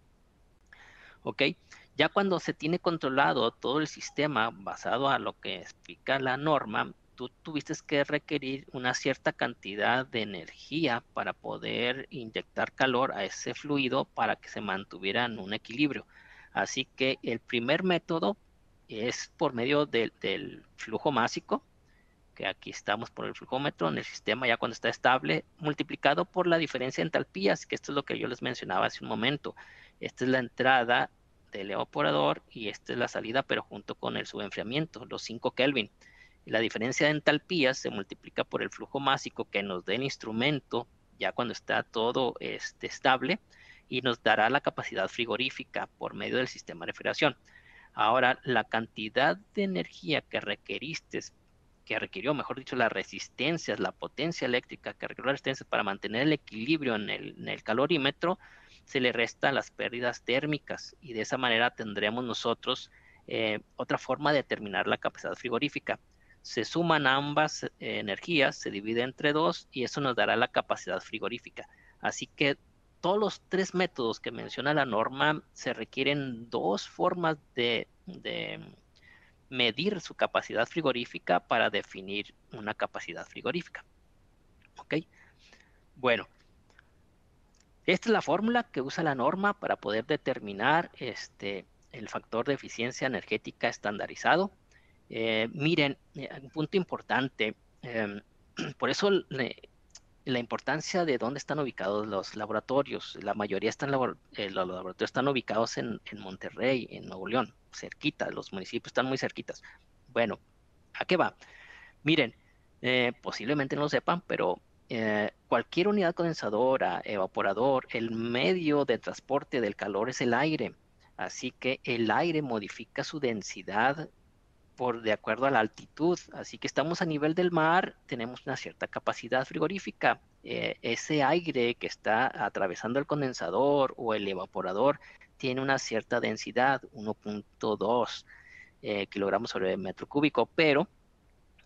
S2: ¿Ok? Ya cuando se tiene controlado todo el sistema basado a lo que explica la norma, tú tuviste que requerir una cierta cantidad de energía para poder inyectar calor a ese fluido para que se mantuviera en un equilibrio. Así que el primer método es por medio del flujo másico, que aquí estamos por el flujómetro en el sistema ya cuando está estable, multiplicado por la diferencia de entalpías, que esto es lo que yo les mencionaba hace un momento. Esta es la entrada del evaporador y esta es la salida, pero junto con el subenfriamiento, los 5 Kelvin. Y la diferencia de entalpías se multiplica por el flujo másico que nos dé el instrumento ya cuando está todo estable y nos dará la capacidad frigorífica por medio del sistema de refrigeración. Ahora, la cantidad de energía que requeriste que requirió, mejor dicho, las resistencias, la potencia eléctrica que requirió las resistencias para mantener el equilibrio en el calorímetro, se le restan las pérdidas térmicas y de esa manera tendremos nosotros otra forma de determinar la capacidad frigorífica. Se suman ambas energías, se divide entre dos y eso nos dará la capacidad frigorífica. Así que todos los tres métodos que menciona la norma se requieren dos formas de medir su capacidad frigorífica para definir una capacidad frigorífica. ¿Ok? Bueno, esta es la fórmula que usa la norma para poder determinar el factor de eficiencia energética estandarizado. Miren, un punto importante, por eso la importancia de dónde están ubicados los laboratorios. La mayoría los laboratorios están ubicados en Monterrey, en Nuevo León, cerquita, los municipios están muy cerquitas. Bueno, ¿a qué va? Miren, posiblemente no lo sepan, pero cualquier unidad condensadora, evaporador, el medio de transporte del calor es el aire. Así que el aire modifica su densidad de acuerdo a la altitud. Así que estamos a nivel del mar, tenemos una cierta capacidad frigorífica. Ese aire que está atravesando el condensador o el evaporador tiene una cierta densidad, 1.2 kilogramos sobre metro cúbico, pero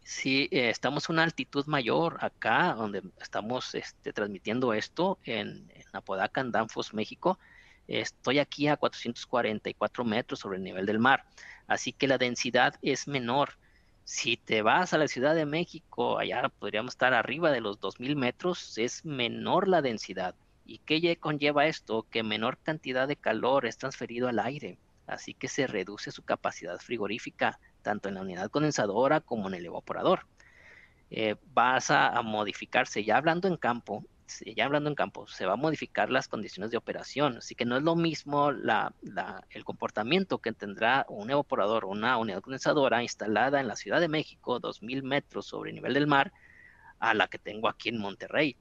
S2: si estamos a una altitud mayor acá, donde estamos transmitiendo esto en Apodaca, en Danfoss, México, estoy aquí a 444 metros sobre el nivel del mar, así que la densidad es menor. Si te vas a la Ciudad de México, allá podríamos estar arriba de los 2000 metros, es menor la densidad. ¿Y qué conlleva esto? Que menor cantidad de calor es transferido al aire, así que se reduce su capacidad frigorífica tanto en la unidad condensadora como en el evaporador. Vas a modificarse, ya hablando en campo, se va a modificar las condiciones de operación, así que no es lo mismo el comportamiento que tendrá un evaporador o una unidad condensadora instalada en la Ciudad de México, 2000 metros sobre el nivel del mar, a la que tengo aquí en Monterrey.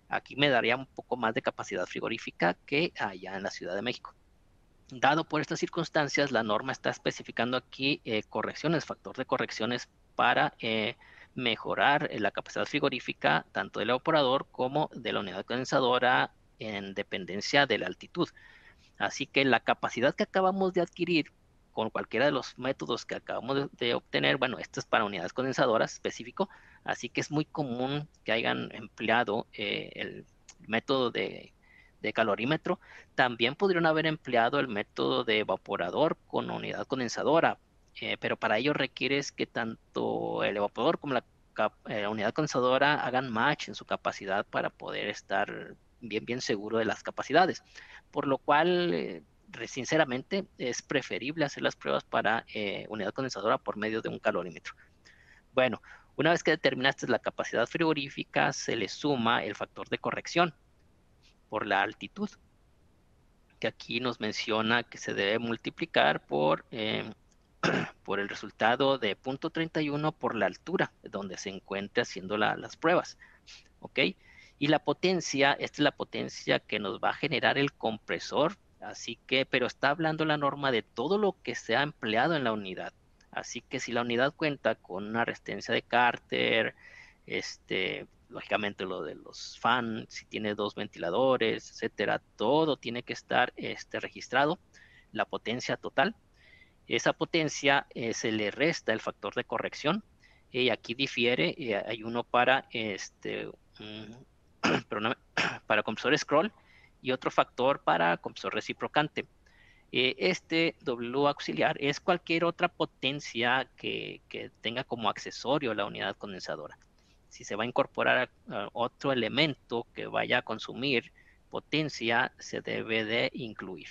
S2: Aquí me daría un poco más de capacidad frigorífica que allá en la Ciudad de México. Dado por estas circunstancias, la norma está especificando aquí correcciones, factor de correcciones para mejorar la capacidad frigorífica tanto del evaporador como de la unidad condensadora en dependencia de la altitud. Así que la capacidad que acabamos de adquirir con cualquiera de los métodos que acabamos de obtener, bueno, esto es para unidades condensadoras específico, así que es muy común que hayan empleado el método de calorímetro. También podrían haber empleado el método de evaporador con unidad condensadora, pero para ello requieres que tanto el evaporador como la unidad condensadora hagan match en su capacidad para poder estar bien seguro de las capacidades, por lo cual sinceramente es preferible hacer las pruebas para unidad condensadora por medio de un calorímetro. Bueno, una vez que determinaste la capacidad frigorífica, se le suma el factor de corrección por la altitud, que aquí nos menciona que se debe multiplicar por el resultado de 0.31 por la altura donde se encuentre haciendo las pruebas. ¿Ok? Y la potencia, esta es la potencia que nos va a generar el compresor, así que, pero está hablando la norma de todo lo que se ha empleado en la unidad. Así que si la unidad cuenta con una resistencia de cárter, lógicamente lo de los fans, si tiene dos ventiladores, etcétera, todo tiene que estar registrado, la potencia total. Esa potencia se le resta el factor de corrección y aquí difiere, hay uno para para compresor scroll y otro factor para compresor reciprocante. Este W auxiliar es cualquier otra potencia que tenga como accesorio la unidad condensadora. Si se va a incorporar a otro elemento que vaya a consumir potencia, se debe de incluir.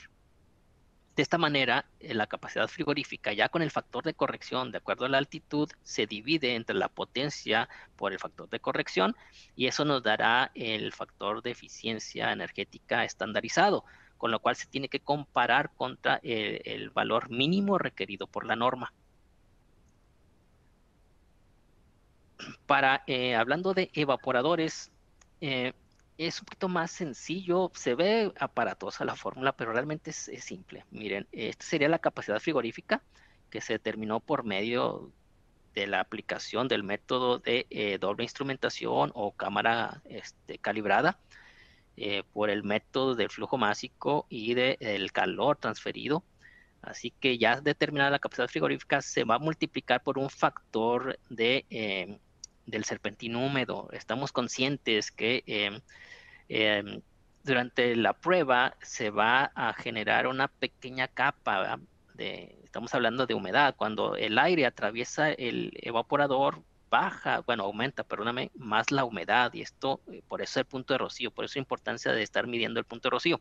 S2: De esta manera, la capacidad frigorífica, ya con el factor de corrección de acuerdo a la altitud, se divide entre la potencia por el factor de corrección y eso nos dará el factor de eficiencia energética estandarizado, con lo cual se tiene que comparar contra el valor mínimo requerido por la norma. Hablando de evaporadores, es un poquito más sencillo, se ve aparatosa la fórmula, pero realmente es simple. Miren, esta sería la capacidad frigorífica que se determinó por medio de la aplicación del método de doble instrumentación o cámara calibrada por el método del flujo másico y del calor transferido. Así que ya determinada la capacidad frigorífica se va a multiplicar por un factor del serpentino húmedo. Estamos conscientes que durante la prueba se va a generar una pequeña capa estamos hablando de humedad. Cuando el aire atraviesa el evaporador, aumenta, perdóname, más la humedad, y esto, por eso el punto de rocío, por eso la importancia de estar midiendo el punto de rocío,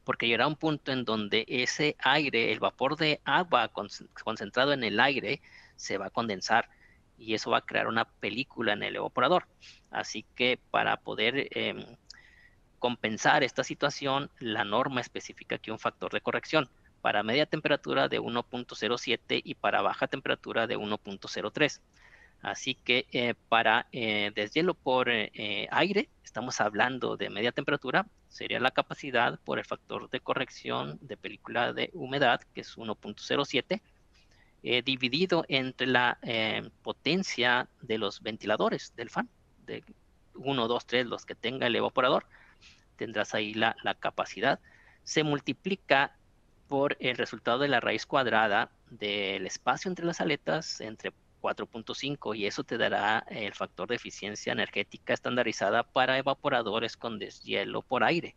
S2: porque llegará un punto en donde ese aire, el vapor de agua concentrado en el aire, se va a condensar, y eso va a crear una película en el evaporador. Así que para poder compensar esta situación, la norma especifica aquí un factor de corrección para media temperatura de 1.07 y para baja temperatura de 1.03. Así que para deshielo por aire, estamos hablando de media temperatura, sería la capacidad por el factor de corrección de película de humedad, que es 1.07, dividido entre la potencia de los ventiladores del fan, de 1, 2, 3, los que tenga el evaporador. Tendrás ahí la capacidad. Se multiplica por el resultado de la raíz cuadrada del espacio entre las aletas, entre 4.5, y eso te dará el factor de eficiencia energética estandarizada para evaporadores con deshielo por aire.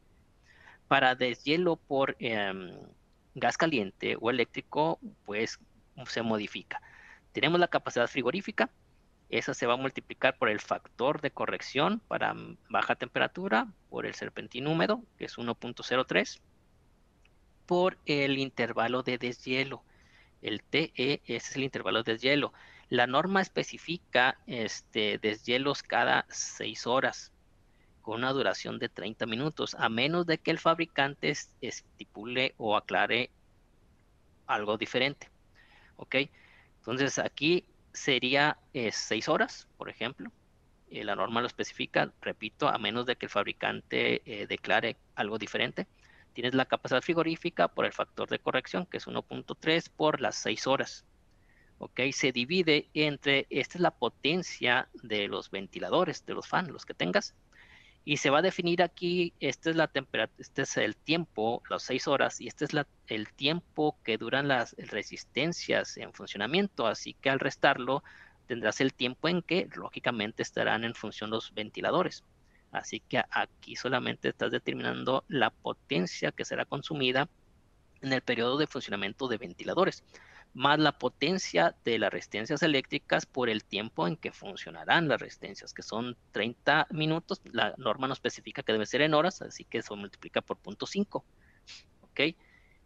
S2: Para deshielo por gas caliente o eléctrico, pues se modifica. Tenemos la capacidad frigorífica, esa se va a multiplicar por el factor de corrección para baja temperatura, por el serpentín húmedo, que es 1.03, por el intervalo de deshielo. El TE, ese es el intervalo de deshielo. La norma especifica deshielos cada 6 horas, con una duración de 30 minutos, a menos de que el fabricante estipule o aclare algo diferente. ¿Ok? Entonces aquí sería 6 horas, por ejemplo. La norma lo especifica, repito, a menos de que el fabricante declare algo diferente. Tienes la capacidad frigorífica por el factor de corrección, que es 1.3 por las 6 horas. ¿Ok? Se divide entre, esta es la potencia de los ventiladores, de los fans, los que tengas, y se va a definir aquí, esta es la temperatura, este es el tiempo, las 6 horas, y este es el tiempo que duran las resistencias en funcionamiento, así que al restarlo tendrás el tiempo en que lógicamente estarán en función los ventiladores. Así que aquí solamente estás determinando la potencia que será consumida en el periodo de funcionamiento de ventiladores, más la potencia de las resistencias eléctricas por el tiempo en que funcionarán las resistencias, que son 30 minutos. La norma no especifica que debe ser en horas, así que eso multiplica por 0.5. ¿Ok?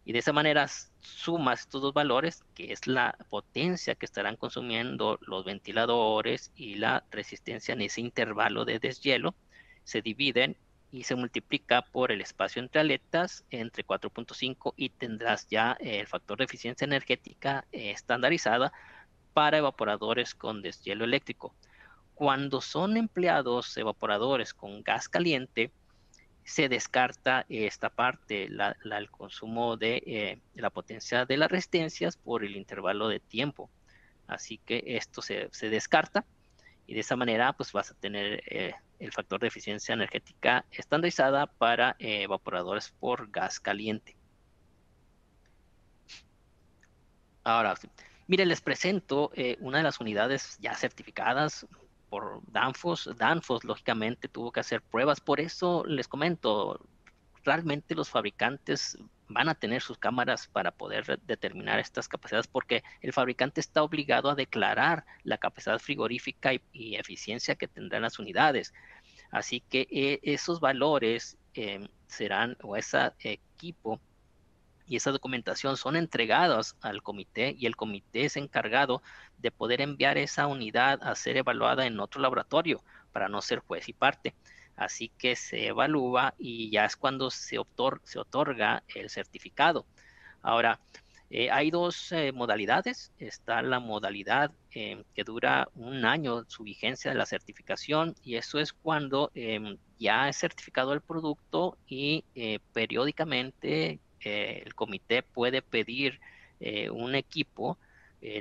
S2: Y de esa manera sumas estos dos valores, que es la potencia que estarán consumiendo los ventiladores y la resistencia en ese intervalo de deshielo, se dividen y se multiplica por el espacio entre aletas entre 4.5, y tendrás ya el factor de eficiencia energética estandarizada para evaporadores con deshielo eléctrico. Cuando son empleados evaporadores con gas caliente, se descarta esta parte, el consumo de la potencia de las resistencias por el intervalo de tiempo. Así que esto se descarta, y de esa manera pues vas a tener el factor de eficiencia energética estandarizada para evaporadores por gas caliente. Ahora, mire, les presento una de las unidades ya certificadas por Danfoss. Danfoss, lógicamente, tuvo que hacer pruebas, por eso les comento, realmente los fabricantes van a tener sus cámaras para poder determinar estas capacidades, porque el fabricante está obligado a declarar la capacidad frigorífica y eficiencia que tendrán las unidades. Así que esos valores serán, o ese equipo y esa documentación son entregadas al comité, y el comité es encargado de poder enviar esa unidad a ser evaluada en otro laboratorio para no ser juez y parte. Así que se evalúa y ya es cuando se otorga el certificado. Ahora, hay dos modalidades. Está la modalidad que dura un año su vigencia de la certificación, y eso es cuando ya es certificado el producto y periódicamente el comité puede pedir un equipo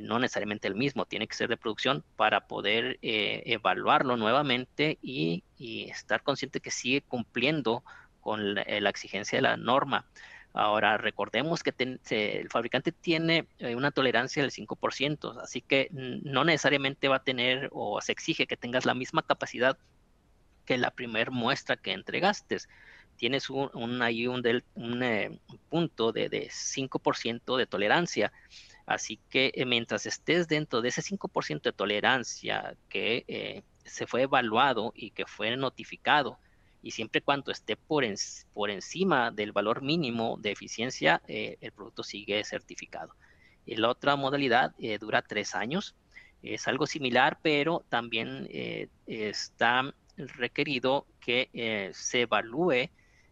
S2: no necesariamente el mismo, tiene que ser de producción para poder evaluarlo nuevamente y estar consciente que sigue cumpliendo con la exigencia de la norma. Ahora, recordemos que el fabricante tiene una tolerancia del 5%, así que no necesariamente va a tener o se exige que tengas la misma capacidad que la primer muestra que entregaste. Tienes ahí un punto de 5% de tolerancia. Así que mientras estés dentro de ese 5% de tolerancia que se fue evaluado y que fue notificado, y siempre cuando esté por encima del valor mínimo de eficiencia, el producto sigue certificado. Y la otra modalidad dura 3 años. Es algo similar, pero también está requerido que se evalúe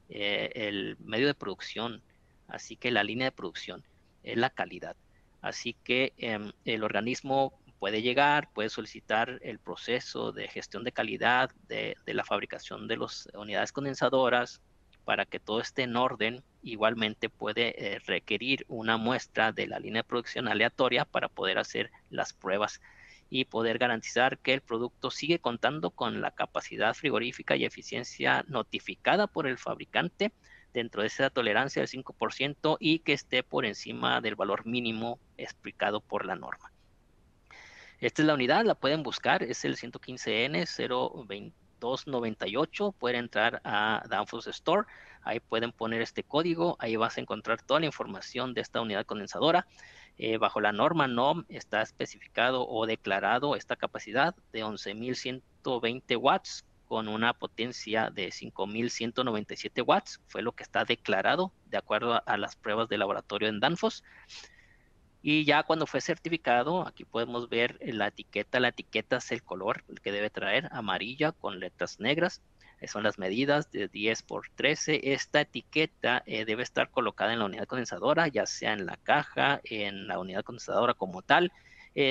S2: el medio de producción, así que la línea de producción es la calidad. Así que el organismo puede llegar, puede solicitar el proceso de gestión de calidad de la fabricación de las unidades condensadoras para que todo esté en orden. Igualmente puede requerir una muestra de la línea de producción aleatoria para poder hacer las pruebas y poder garantizar que el producto sigue contando con la capacidad frigorífica y eficiencia notificada por el fabricante dentro de esa tolerancia del 5% y que esté por encima del valor mínimo explicado por la norma. Esta es la unidad, la pueden buscar, es el 115N02298, pueden entrar a Danfoss Store, ahí pueden poner este código, ahí vas a encontrar toda la información de esta unidad condensadora. Bajo la norma NOM está especificado o declarado esta capacidad de 11.120 watts con una potencia de 5.197 watts, fue lo que está declarado de acuerdo a las pruebas de laboratorio en Danfoss. Y ya cuando fue certificado, aquí podemos ver la etiqueta es el color que debe traer, amarilla con letras negras. Son las medidas de 10 por 13. Esta etiqueta debe estar colocada en la unidad condensadora, ya sea en la caja, en la unidad condensadora como tal.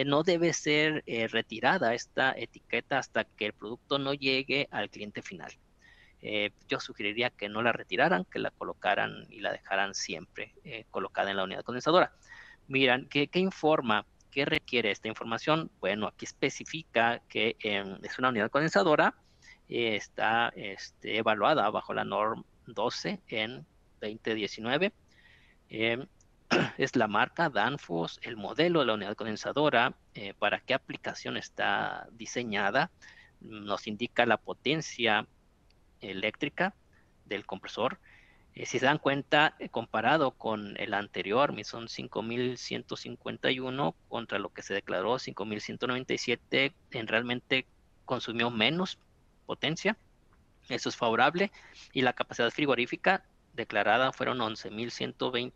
S2: No debe ser retirada esta etiqueta hasta que el producto no llegue al cliente final. Yo sugeriría que no la retiraran, que la colocaran y la dejaran siempre colocada en la unidad condensadora. Miran, ¿qué informa? ¿Qué requiere esta información? Bueno, aquí especifica que es una unidad condensadora, está evaluada bajo la norma 12 en 2019. Es la marca Danfoss, el modelo de la unidad condensadora, para qué aplicación está diseñada, nos indica la potencia eléctrica del compresor. Si se dan cuenta, comparado con el anterior, son 5.151 contra lo que se declaró 5.197, realmente consumió menos potencia. Eso es favorable. Y la capacidad frigorífica declarada fueron 11.120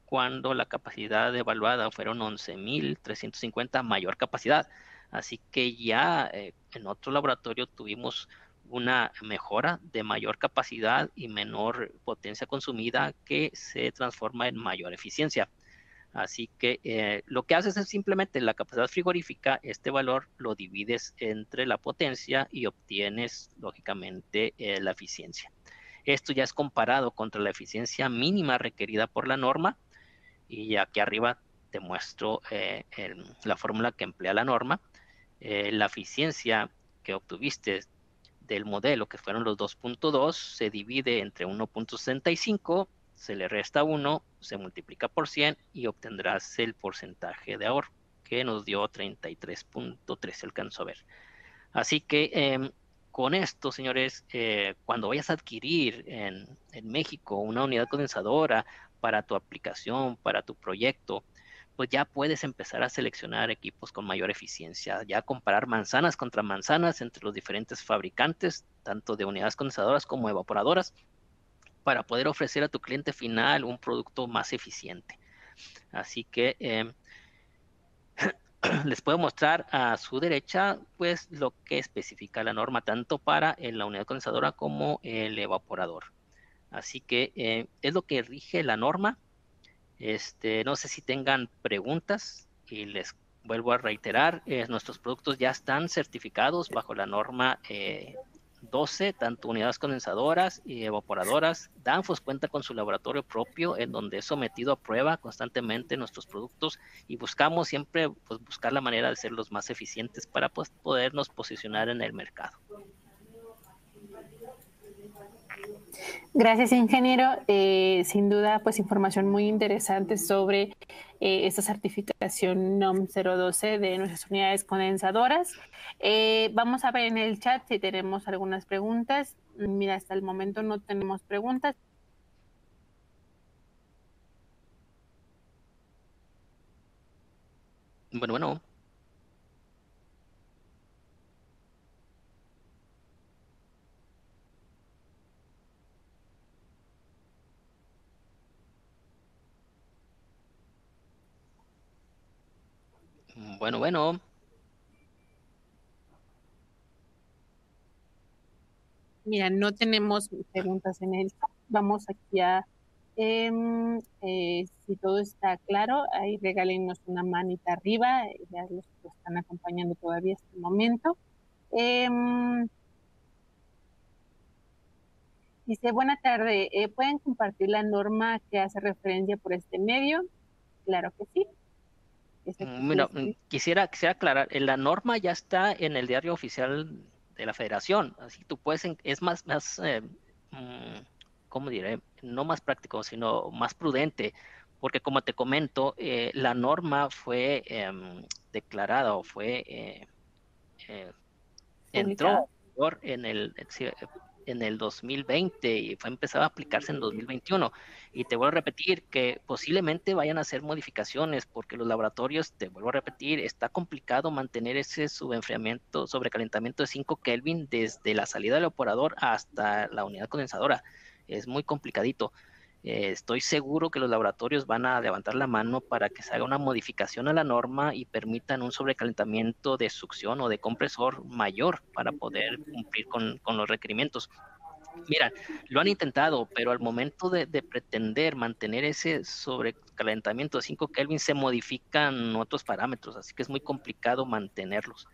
S2: cuando la capacidad evaluada fueron 11.350, mayor capacidad. Así que ya en otro laboratorio tuvimos una mejora de mayor capacidad y menor potencia consumida que se transforma en mayor eficiencia. Así que lo que haces es simplemente la capacidad frigorífica, este valor lo divides entre la potencia y obtienes lógicamente la eficiencia. Esto ya es comparado contra la eficiencia mínima requerida por la norma y aquí arriba te muestro la fórmula que emplea la norma. La eficiencia que obtuviste del modelo, que fueron los 2.2, se divide entre 1.65, se le resta 1, se multiplica por 100 y obtendrás el porcentaje de ahorro, que nos dio 33.3, alcanzó a ver. Así que con esto, señores, cuando vayas a adquirir en México una unidad condensadora para tu aplicación, para tu proyecto, pues ya puedes empezar a seleccionar equipos con mayor eficiencia, ya comparar manzanas contra manzanas entre los diferentes fabricantes, tanto de unidades condensadoras como evaporadoras, para poder ofrecer a tu cliente final un producto más eficiente. Así que les puedo mostrar a su derecha pues lo que especifica la norma tanto para la unidad condensadora como el evaporador. Así que es lo que rige la norma. No sé si tengan preguntas y les vuelvo a reiterar, nuestros productos ya están certificados bajo la norma 12, tanto unidades condensadoras y evaporadoras. Danfoss cuenta con su laboratorio propio en donde es sometido a prueba constantemente nuestros productos y buscamos siempre pues, buscar la manera de ser los más eficientes para pues, podernos posicionar en el mercado.
S1: Gracias, ingeniero. Sin duda, pues información muy interesante sobre esta certificación NOM 012 de nuestras unidades condensadoras. Vamos a ver en el chat si tenemos algunas preguntas. Mira, hasta el momento no tenemos preguntas.
S2: Bueno. Bueno.
S1: Mira, no tenemos preguntas en el chat. Vamos aquí a, si todo está claro, ahí regálenos una manita arriba, ya los que están acompañando todavía hasta el momento. Dice, buena tarde, ¿pueden compartir la norma que hace referencia por este medio? Claro que sí.
S2: Mira, quisiera aclarar, la norma ya está en el diario oficial de la Federación, así tú puedes, es más, ¿cómo diré? No más práctico, sino más prudente, porque como te comento, la norma fue declarada o fue entró en el 2020 y fue empezado a aplicarse en 2021. Y te vuelvo a repetir que posiblemente vayan a hacer modificaciones porque los laboratorios, te vuelvo a repetir, está complicado mantener ese subenfriamiento, sobrecalentamiento de 5 Kelvin desde la salida del evaporador hasta la unidad condensadora. Es muy complicadito. Estoy seguro que los laboratorios van a levantar la mano para que se haga una modificación a la norma y permitan un sobrecalentamiento de succión o de compresor mayor para poder cumplir con los requerimientos. Mira, lo han intentado, pero al momento de pretender mantener ese sobrecalentamiento de 5 Kelvin se modifican otros parámetros, así que es muy complicado mantenerlos.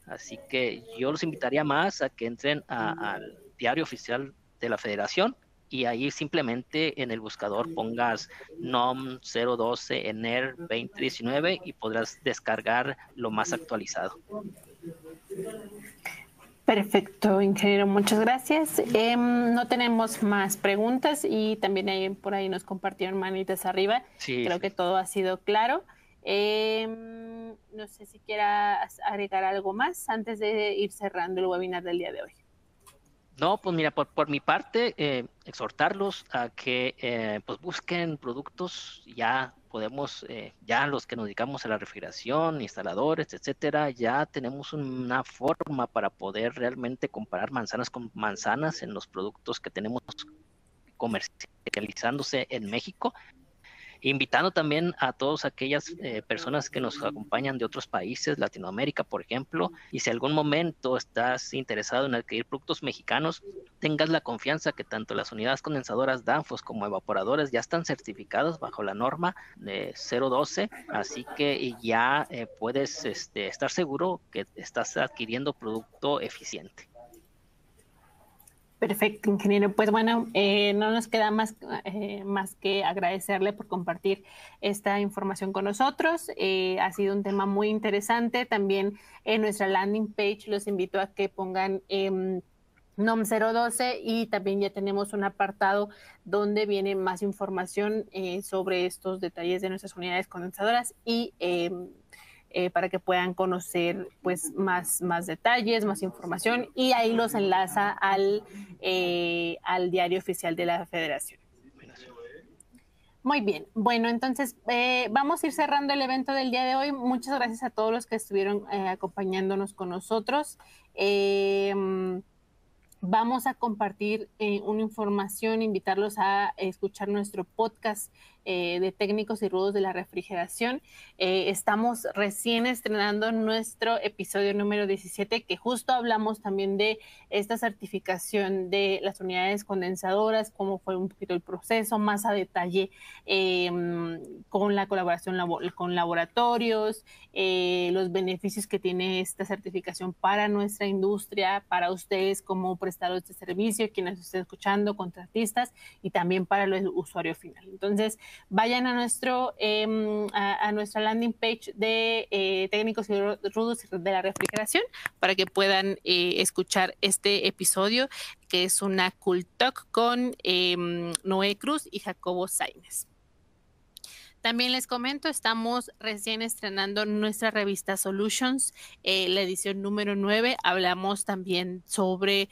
S2: Así que yo los invitaría más a que entren al diario oficial de la Federación y ahí simplemente en el buscador pongas NOM 012 ENER 2019 y podrás descargar lo más actualizado.
S1: Perfecto, ingeniero, muchas gracias. No tenemos más preguntas y también ahí, por ahí nos compartieron manitas arriba.
S2: Sí,
S1: Creo que todo ha sido claro. No sé si quiera agregar algo más antes de ir cerrando el webinar del día de hoy.
S2: No, pues mira, por mi parte, exhortarlos a que pues busquen productos, ya podemos, ya los que nos dedicamos a la refrigeración, instaladores, etcétera, ya tenemos una forma para poder realmente comparar manzanas con manzanas en los productos que tenemos comercializándose en México. Invitando también a todas aquellas personas que nos acompañan de otros países, Latinoamérica, por ejemplo, y si algún momento estás interesado en adquirir productos mexicanos, tengas la confianza que tanto las unidades condensadoras Danfoss como evaporadores ya están certificados bajo la norma de 012, así que ya puedes estar seguro que estás adquiriendo producto eficiente.
S1: Perfecto, ingeniero. Pues bueno, no nos queda más que agradecerle por compartir esta información con nosotros. Ha sido un tema muy interesante. También en nuestra landing page los invito a que pongan NOM 012 y también ya tenemos un apartado donde viene más información sobre estos detalles de nuestras unidades condensadoras y para que puedan conocer pues más detalles, más información y ahí los enlaza al diario oficial de la Federación. Muy bien, bueno, entonces vamos a ir cerrando el evento del día de hoy. Muchas gracias a todos los que estuvieron acompañándonos con nosotros. Vamos a compartir una información, invitarlos a escuchar nuestro podcast de técnicos y rudos de la refrigeración. Estamos recién estrenando nuestro episodio número 17, que justo hablamos también de esta certificación de las unidades condensadoras, cómo fue un poquito el proceso, más a detalle con la colaboración con laboratorios, los beneficios que tiene esta certificación para nuestra industria, para ustedes como prestadores de servicio, quienes estén escuchando, contratistas y también para el usuario final. Entonces, vayan a nuestra landing page de técnicos y rudos de la refrigeración para que puedan escuchar este episodio, que es una Cool Talk con Noé Cruz y Jacobo Sainz. También les comento, estamos recién estrenando nuestra revista Solutions, la edición número 9. Hablamos también sobre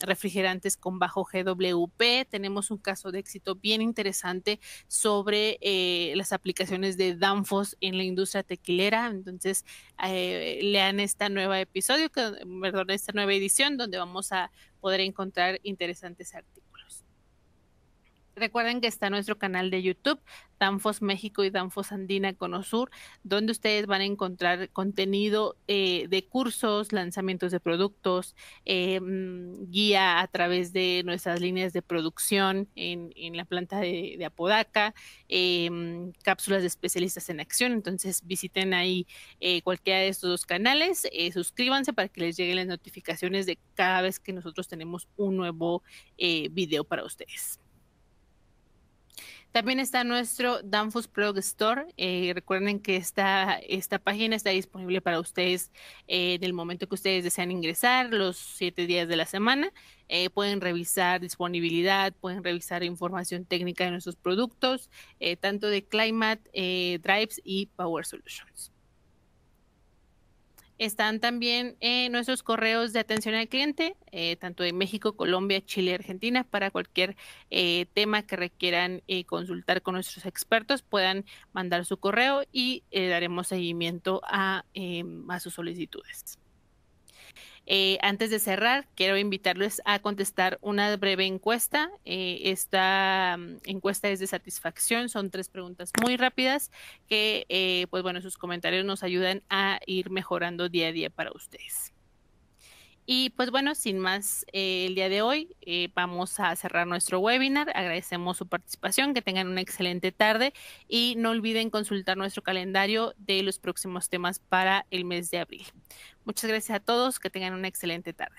S1: refrigerantes con bajo GWP. Tenemos un caso de éxito bien interesante sobre las aplicaciones de Danfoss en la industria tequilera. Entonces, lean esta nueva edición, donde vamos a poder encontrar interesantes artículos. Recuerden que está nuestro canal de YouTube, Danfoss México y Danfoss Andina Conosur, donde ustedes van a encontrar contenido de cursos, lanzamientos de productos, guía a través de nuestras líneas de producción en la planta de Apodaca, cápsulas de especialistas en acción. Entonces visiten ahí cualquiera de estos dos canales, suscríbanse para que les lleguen las notificaciones de cada vez que nosotros tenemos un nuevo video para ustedes. También está nuestro Danfoss Product Store. Recuerden que esta página está disponible para ustedes en el momento que ustedes desean ingresar, los 7 días de la semana. Pueden revisar disponibilidad, pueden revisar información técnica de nuestros productos, tanto de Climate, Drives y Power Solutions. Están también nuestros correos de atención al cliente, tanto de México, Colombia, Chile, Argentina, para cualquier tema que requieran consultar con nuestros expertos, puedan mandar su correo y daremos seguimiento a sus solicitudes. Antes de cerrar, quiero invitarles a contestar una breve encuesta. Esta encuesta es de satisfacción, son 3 preguntas muy rápidas que, pues bueno, sus comentarios nos ayudan a ir mejorando día a día para ustedes. Y pues bueno, sin más, el día de hoy vamos a cerrar nuestro webinar. Agradecemos su participación, que tengan una excelente tarde y no olviden consultar nuestro calendario de los próximos temas para el mes de abril. Muchas gracias a todos, que tengan una excelente tarde.